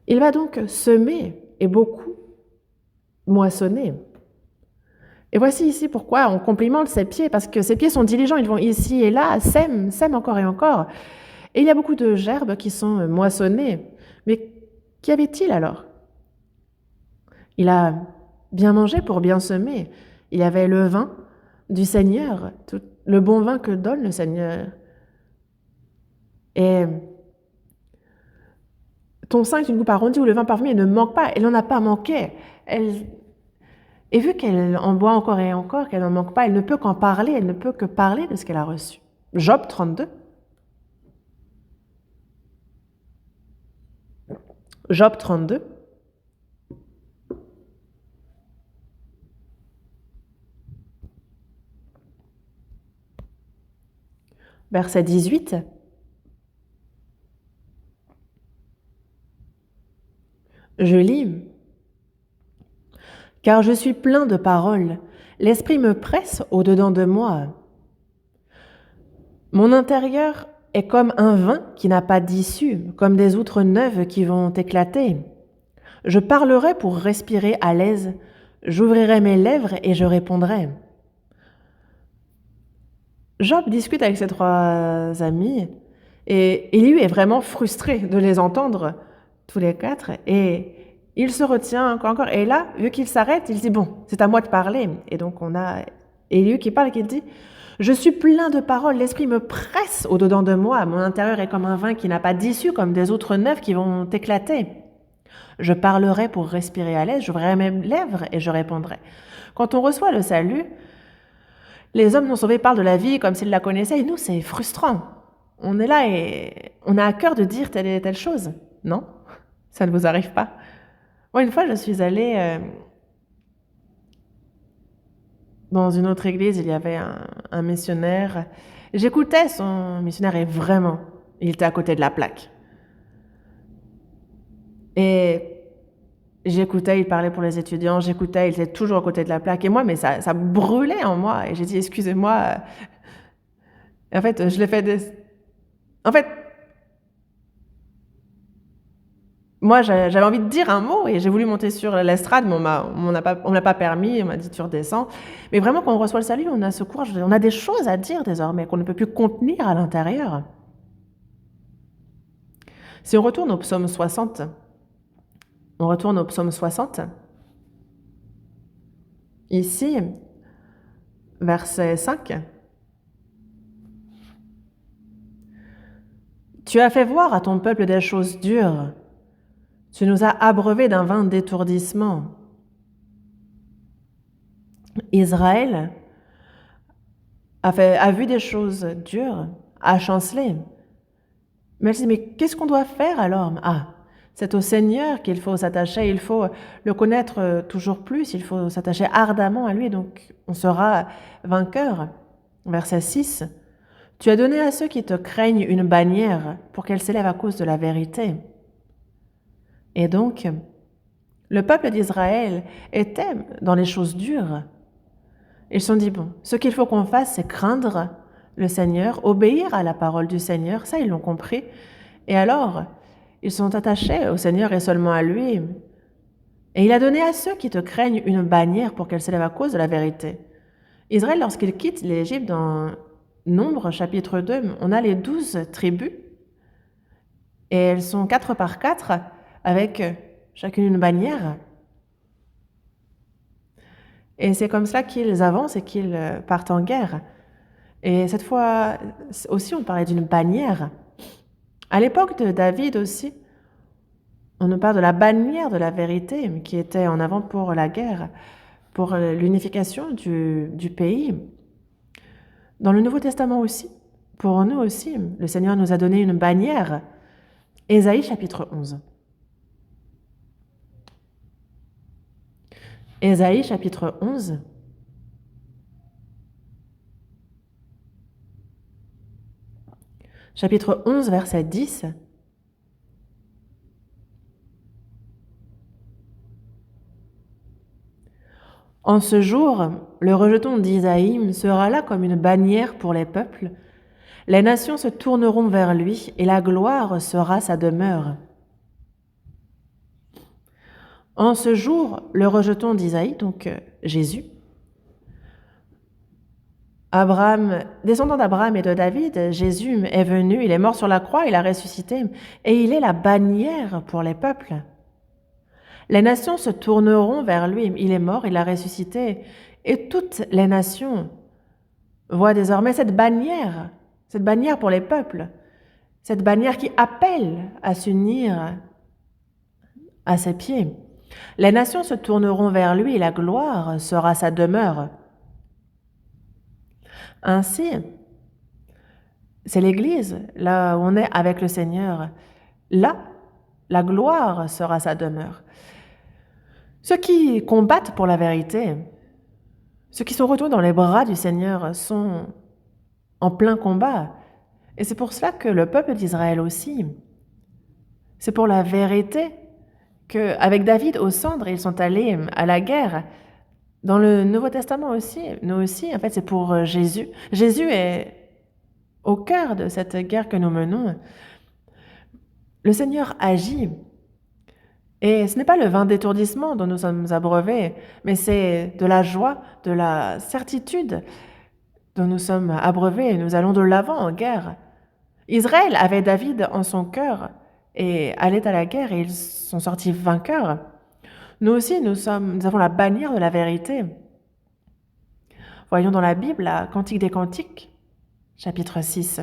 Speaker 1: Il va donc semer et beaucoup moissonner. Et voici ici pourquoi on complimente ses pieds, parce que ses pieds sont diligents, ils vont ici et là, sèment encore et encore. Et il y a beaucoup de gerbes qui sont moissonnées. Mais qu'y avait-il alors? Il a bien mangé pour bien semer. Il y avait le vin du Seigneur, le bon vin que donne le Seigneur. Et ton sein est une coupe arrondie où le vin parfumé ne manque pas. Elle n'en a pas manqué. Et vu qu'elle en boit encore et encore, qu'elle n'en manque pas, elle ne peut qu'en parler, elle ne peut que parler de ce qu'elle a reçu. Job 32. Job 32. Verset 18. Je lis. Car je suis plein de paroles, l'esprit me presse au-dedans de moi. Mon intérieur est comme un vin qui n'a pas d'issue, comme des outres neuves qui vont éclater. Je parlerai pour respirer à l'aise, j'ouvrirai mes lèvres et je répondrai. Job discute avec ses trois amis et lui est vraiment frustré de les entendre, tous les quatre, et il se retient encore. Et là, vu qu'il s'arrête, il dit, bon, c'est à moi de parler. Et donc on a Élie qui parle et qui dit, je suis plein de paroles, l'esprit me presse au-dedans de moi, mon intérieur est comme un vin qui n'a pas d'issue, comme des outres neuves qui vont éclater. Je parlerai pour respirer à l'aise, j'ouvrirai mes lèvres et je répondrai. Quand on reçoit le salut, les hommes non sauvés parlent de la vie comme s'ils la connaissaient, et nous, c'est frustrant. On est là et on a à cœur de dire telle et telle chose. Non, ça ne vous arrive pas. Moi, une fois, je suis allée dans une autre église, il y avait un missionnaire. J'écoutais son missionnaire et vraiment, il était à côté de la plaque. Et J'écoutais, il parlait pour les étudiants, j'écoutais, il était toujours à côté de la plaque. Et moi, mais ça brûlait en moi. Et j'ai dit, excusez-moi. En fait, je l'ai fait En fait, moi, j'avais envie de dire un mot et j'ai voulu monter sur l'estrade, mais on me l'a pas permis. On m'a dit, tu redescends. Mais vraiment, quand on reçoit le salut, on a ce courage. On a des choses à dire désormais qu'on ne peut plus contenir à l'intérieur. Si on retourne au psaume 60, ici, verset 5. Tu as fait voir à ton peuple des choses dures. Tu nous as abreuvés d'un vin d'étourdissement. Israël a vu des choses dures, a chancelé. Mais elle dit, mais qu'est-ce qu'on doit faire alors? Ah, c'est au Seigneur qu'il faut s'attacher, il faut le connaître toujours plus, il faut s'attacher ardemment à lui, donc on sera vainqueur. Verset 6. Tu as donné à ceux qui te craignent une bannière pour qu'elle s'élève à cause de la vérité. Et donc, le peuple d'Israël était dans les choses dures. Ils se sont dit, bon, ce qu'il faut qu'on fasse, c'est craindre le Seigneur, obéir à la parole du Seigneur. Ça, ils l'ont compris. Et alors, ils sont attachés au Seigneur et seulement à lui. Et il a donné à ceux qui te craignent une bannière pour qu'elle s'élève à cause de la vérité. Israël, lorsqu'il quitte l'Égypte, dans Nombre, chapitre 2, on a les 12 tribus. Et elles sont 4 par 4, avec chacune une bannière. Et c'est comme ça qu'ils avancent et qu'ils partent en guerre. Et cette fois aussi, on parlait d'une bannière. À l'époque de David aussi, on nous parle de la bannière de la vérité qui était en avant pour la guerre, pour l'unification du pays. Dans le Nouveau Testament aussi, pour nous aussi, le Seigneur nous a donné une bannière. Ésaïe chapitre 11. Ésaïe chapitre 11. Chapitre 11, verset 10. En ce jour, le rejeton d'Isaïe sera là comme une bannière pour les peuples. Les nations se tourneront vers lui et la gloire sera sa demeure. En ce jour, le rejeton d'Isaïe, donc Jésus, descendant d'Abraham et de David, Jésus est venu, il est mort sur la croix, il a ressuscité, et il est la bannière pour les peuples. Les nations se tourneront vers lui, il est mort, il a ressuscité, et toutes les nations voient désormais cette bannière pour les peuples, cette bannière qui appelle à s'unir à ses pieds. Les nations se tourneront vers lui et la gloire sera sa demeure. Ainsi, c'est l'Église, là où on est avec le Seigneur. Là, la gloire sera sa demeure. Ceux qui combattent pour la vérité, ceux qui sont retournés dans les bras du Seigneur sont en plein combat. Et c'est pour cela que le peuple d'Israël aussi, c'est pour la vérité qu'avec David au centre, ils sont allés à la guerre. Dans le Nouveau Testament aussi, nous aussi, en fait, c'est pour Jésus. Jésus est au cœur de cette guerre que nous menons. Le Seigneur agit. Et ce n'est pas le vin d'étourdissement dont nous sommes abreuvés, mais c'est de la joie, de la certitude dont nous sommes abreuvés et nous allons de l'avant en guerre. Israël avait David en son cœur et allait à la guerre et ils sont sortis vainqueurs. Nous aussi, nous avons la bannière de la vérité. Voyons dans la Bible, la Cantique des Cantiques, chapitre 6.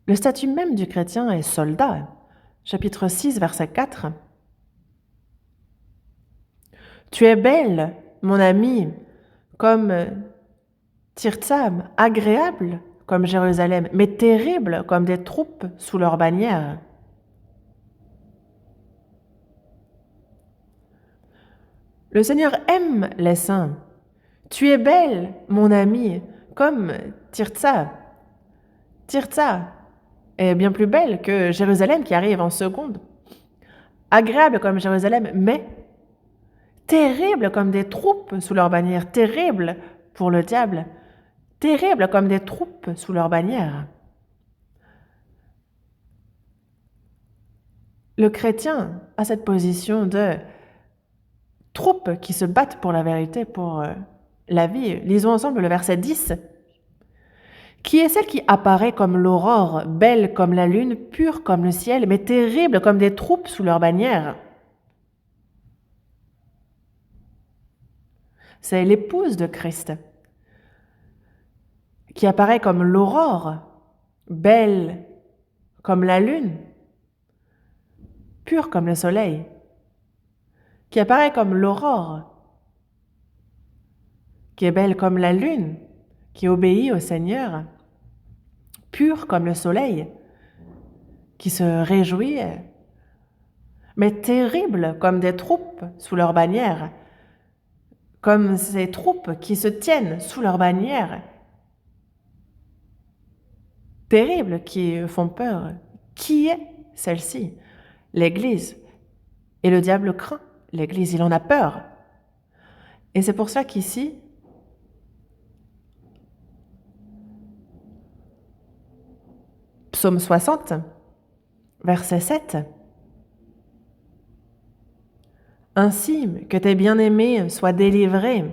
Speaker 1: Le statut même du chrétien est soldat. Chapitre 6, verset 4. Tu es belle, mon ami, comme Tirtsa, agréable comme Jérusalem, mais terrible comme des troupes sous leur bannière. Le Seigneur aime les saints. Tu es belle, mon ami, comme Tirtsa. Tirza est bien plus belle que Jérusalem qui arrive en seconde. Agréable comme Jérusalem, mais terrible comme des troupes sous leur bannière, terrible pour le diable, terrible comme des troupes sous leur bannière. Le chrétien a cette position de troupes qui se battent pour la vérité, pour la vie. Lisons ensemble le verset 10. Qui est celle qui apparaît comme l'aurore, belle comme la lune, pure comme le ciel, mais terrible comme des troupes sous leur bannière? C'est l'épouse de Christ qui apparaît comme l'aurore, belle comme la lune, pure comme le soleil, qui apparaît comme l'aurore, qui est belle comme la lune, qui obéit au Seigneur, pure comme le soleil, qui se réjouit, mais terrible comme des troupes sous leur bannière, comme ces troupes qui se tiennent sous leur bannière, terribles, qui font peur. Qui est celle-ci? L'Église. Et le diable craint l'Église, il en a peur. Et c'est pour ça qu'ici, Psaume 60, verset 7, « Ainsi que tes bien-aimés soient délivrés,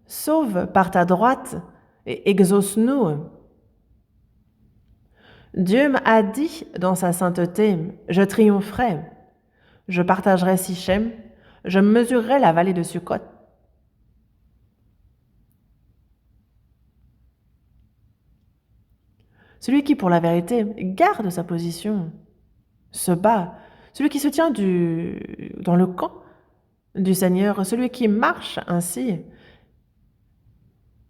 Speaker 1: sauve par ta droite et exauce-nous. » Dieu m'a dit dans sa sainteté, je triompherai, je partagerai Sichem, je mesurerai la vallée de Sukkot. Celui qui, pour la vérité, garde sa position, se bat, celui qui se tient dans le camp du Seigneur, celui qui marche ainsi,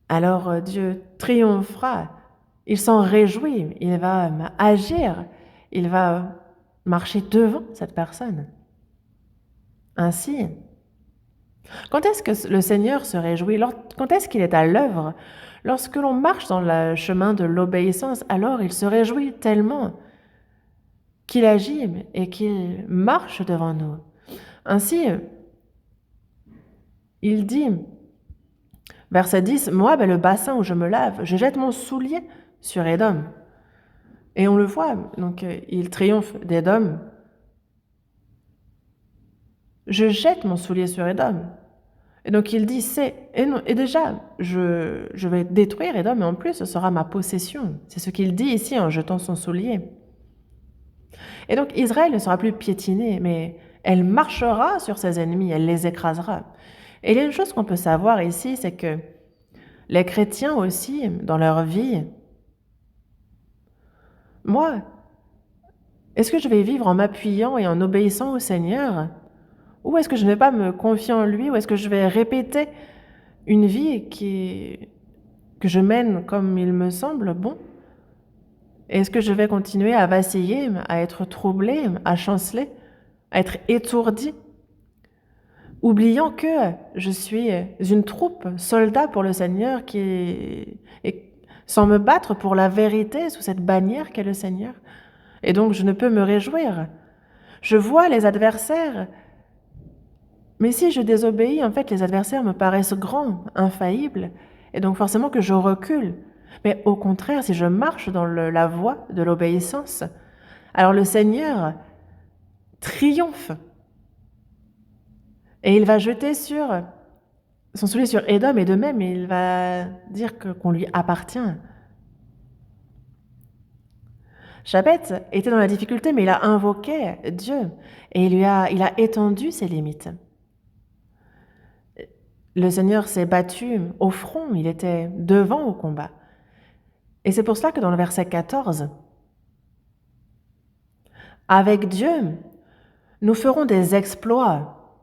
Speaker 1: alors Dieu triomphera, il s'en réjouit, il va agir, il va marcher devant cette personne. Ainsi, quand est-ce que le Seigneur se réjouit? Quand est-ce qu'il est à l'œuvre? Lorsque l'on marche dans le chemin de l'obéissance, alors il se réjouit tellement qu'il agit et qu'il marche devant nous. Ainsi, il dit, verset 10, « Moab est le bassin où je me lave, je jette mon soulier sur Édom. » Et on le voit, donc il triomphe d'Édom. Je jette mon soulier sur Édom. Et donc il dit, et déjà, je vais détruire Édom, mais en plus, ce sera ma possession. C'est ce qu'il dit ici en jetant son soulier. Et donc Israël ne sera plus piétinée, mais elle marchera sur ses ennemis, elle les écrasera. Et il y a une chose qu'on peut savoir ici, c'est que les chrétiens aussi, dans leur vie, moi, est-ce que je vais vivre en m'appuyant et en obéissant au Seigneur? Ou est-ce que je ne vais pas me confier en lui? Ou est-ce que je vais répéter une vie que je mène comme il me semble bon? Est-ce que je vais continuer à vaciller, à être troublé, à chanceler, à être étourdi, oubliant que je suis une troupe, soldat pour le Seigneur, sans me battre pour la vérité sous cette bannière qu'est le Seigneur? Et donc je ne peux me réjouir. Je vois les adversaires, mais si je désobéis, en fait, les adversaires me paraissent grands, infaillibles, et donc forcément que je recule. Mais au contraire, si je marche dans la voie de l'obéissance, alors le Seigneur triomphe. Et il va jeter son soulier sur Édom, et de même, il va dire qu'on lui appartient. Japhet était dans la difficulté, mais il a invoqué Dieu, et il a étendu ses limites. Le Seigneur s'est battu au front, il était devant au combat. Et c'est pour cela que dans le verset 14, « Avec Dieu, nous ferons des exploits.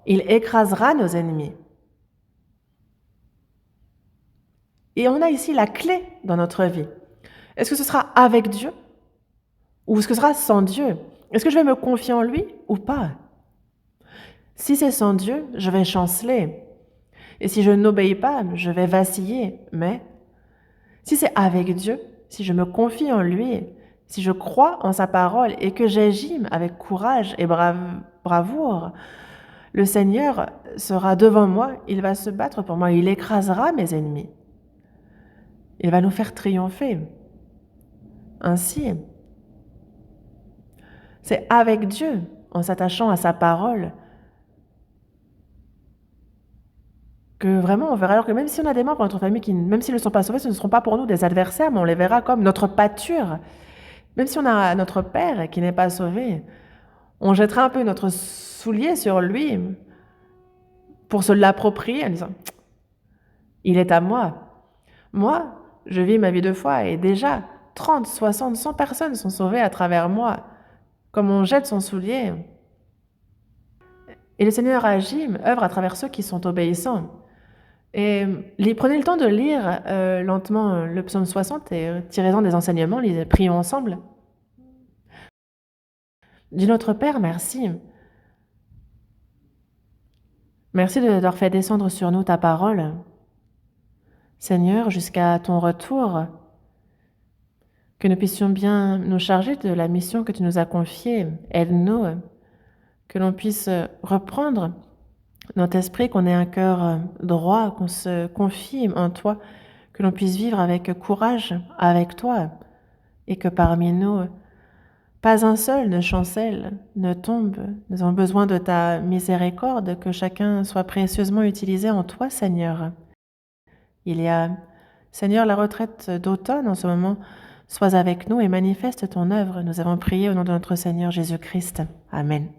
Speaker 1: Il écrasera nos ennemis. » Et on a ici la clé dans notre vie. Est-ce que ce sera avec Dieu ou est-ce que ce sera sans Dieu? Est-ce que je vais me confier en lui ou pas? Si c'est sans Dieu, je vais chanceler. Et si je n'obéis pas, je vais vaciller. Mais si c'est avec Dieu, si je me confie en lui, si je crois en sa parole et que j'agis avec courage et bravoure, le Seigneur sera devant moi, il va se battre pour moi, il écrasera mes ennemis. Il va nous faire triompher. Ainsi, c'est avec Dieu, en s'attachant à sa parole, que vraiment on verra, alors que même si on a des membres dans notre famille qui, même s'ils ne sont pas sauvés, ce ne seront pas pour nous des adversaires, mais on les verra comme notre pâture. Même si on a notre Père qui n'est pas sauvé, on jettera un peu notre soulier sur lui pour se l'approprier en disant « Il est à moi ». Moi, je vis ma vie de foi et déjà 30, 60, 100 personnes sont sauvées à travers moi, comme on jette son soulier. Et le Seigneur agit, œuvre à travers ceux qui sont obéissants. Et prenez le temps de lire lentement le psaume 60 et tirez-en des enseignements, prions ensemble. Dis notre Père, merci. Merci d'avoir fait descendre sur nous ta parole. Seigneur, jusqu'à ton retour, que nous puissions bien nous charger de la mission que tu nous as confiée. Aide-nous, que l'on puisse reprendre notre esprit, qu'on ait un cœur droit, qu'on se confie en toi, que l'on puisse vivre avec courage avec toi, et que parmi nous, pas un seul ne chancelle, ne tombe. Nous avons besoin de ta miséricorde, que chacun soit précieusement utilisé en toi, Seigneur. Il y a, Seigneur, la retraite d'automne en ce moment. Sois avec nous et manifeste ton œuvre. Nous avons prié au nom de notre Seigneur Jésus-Christ. Amen.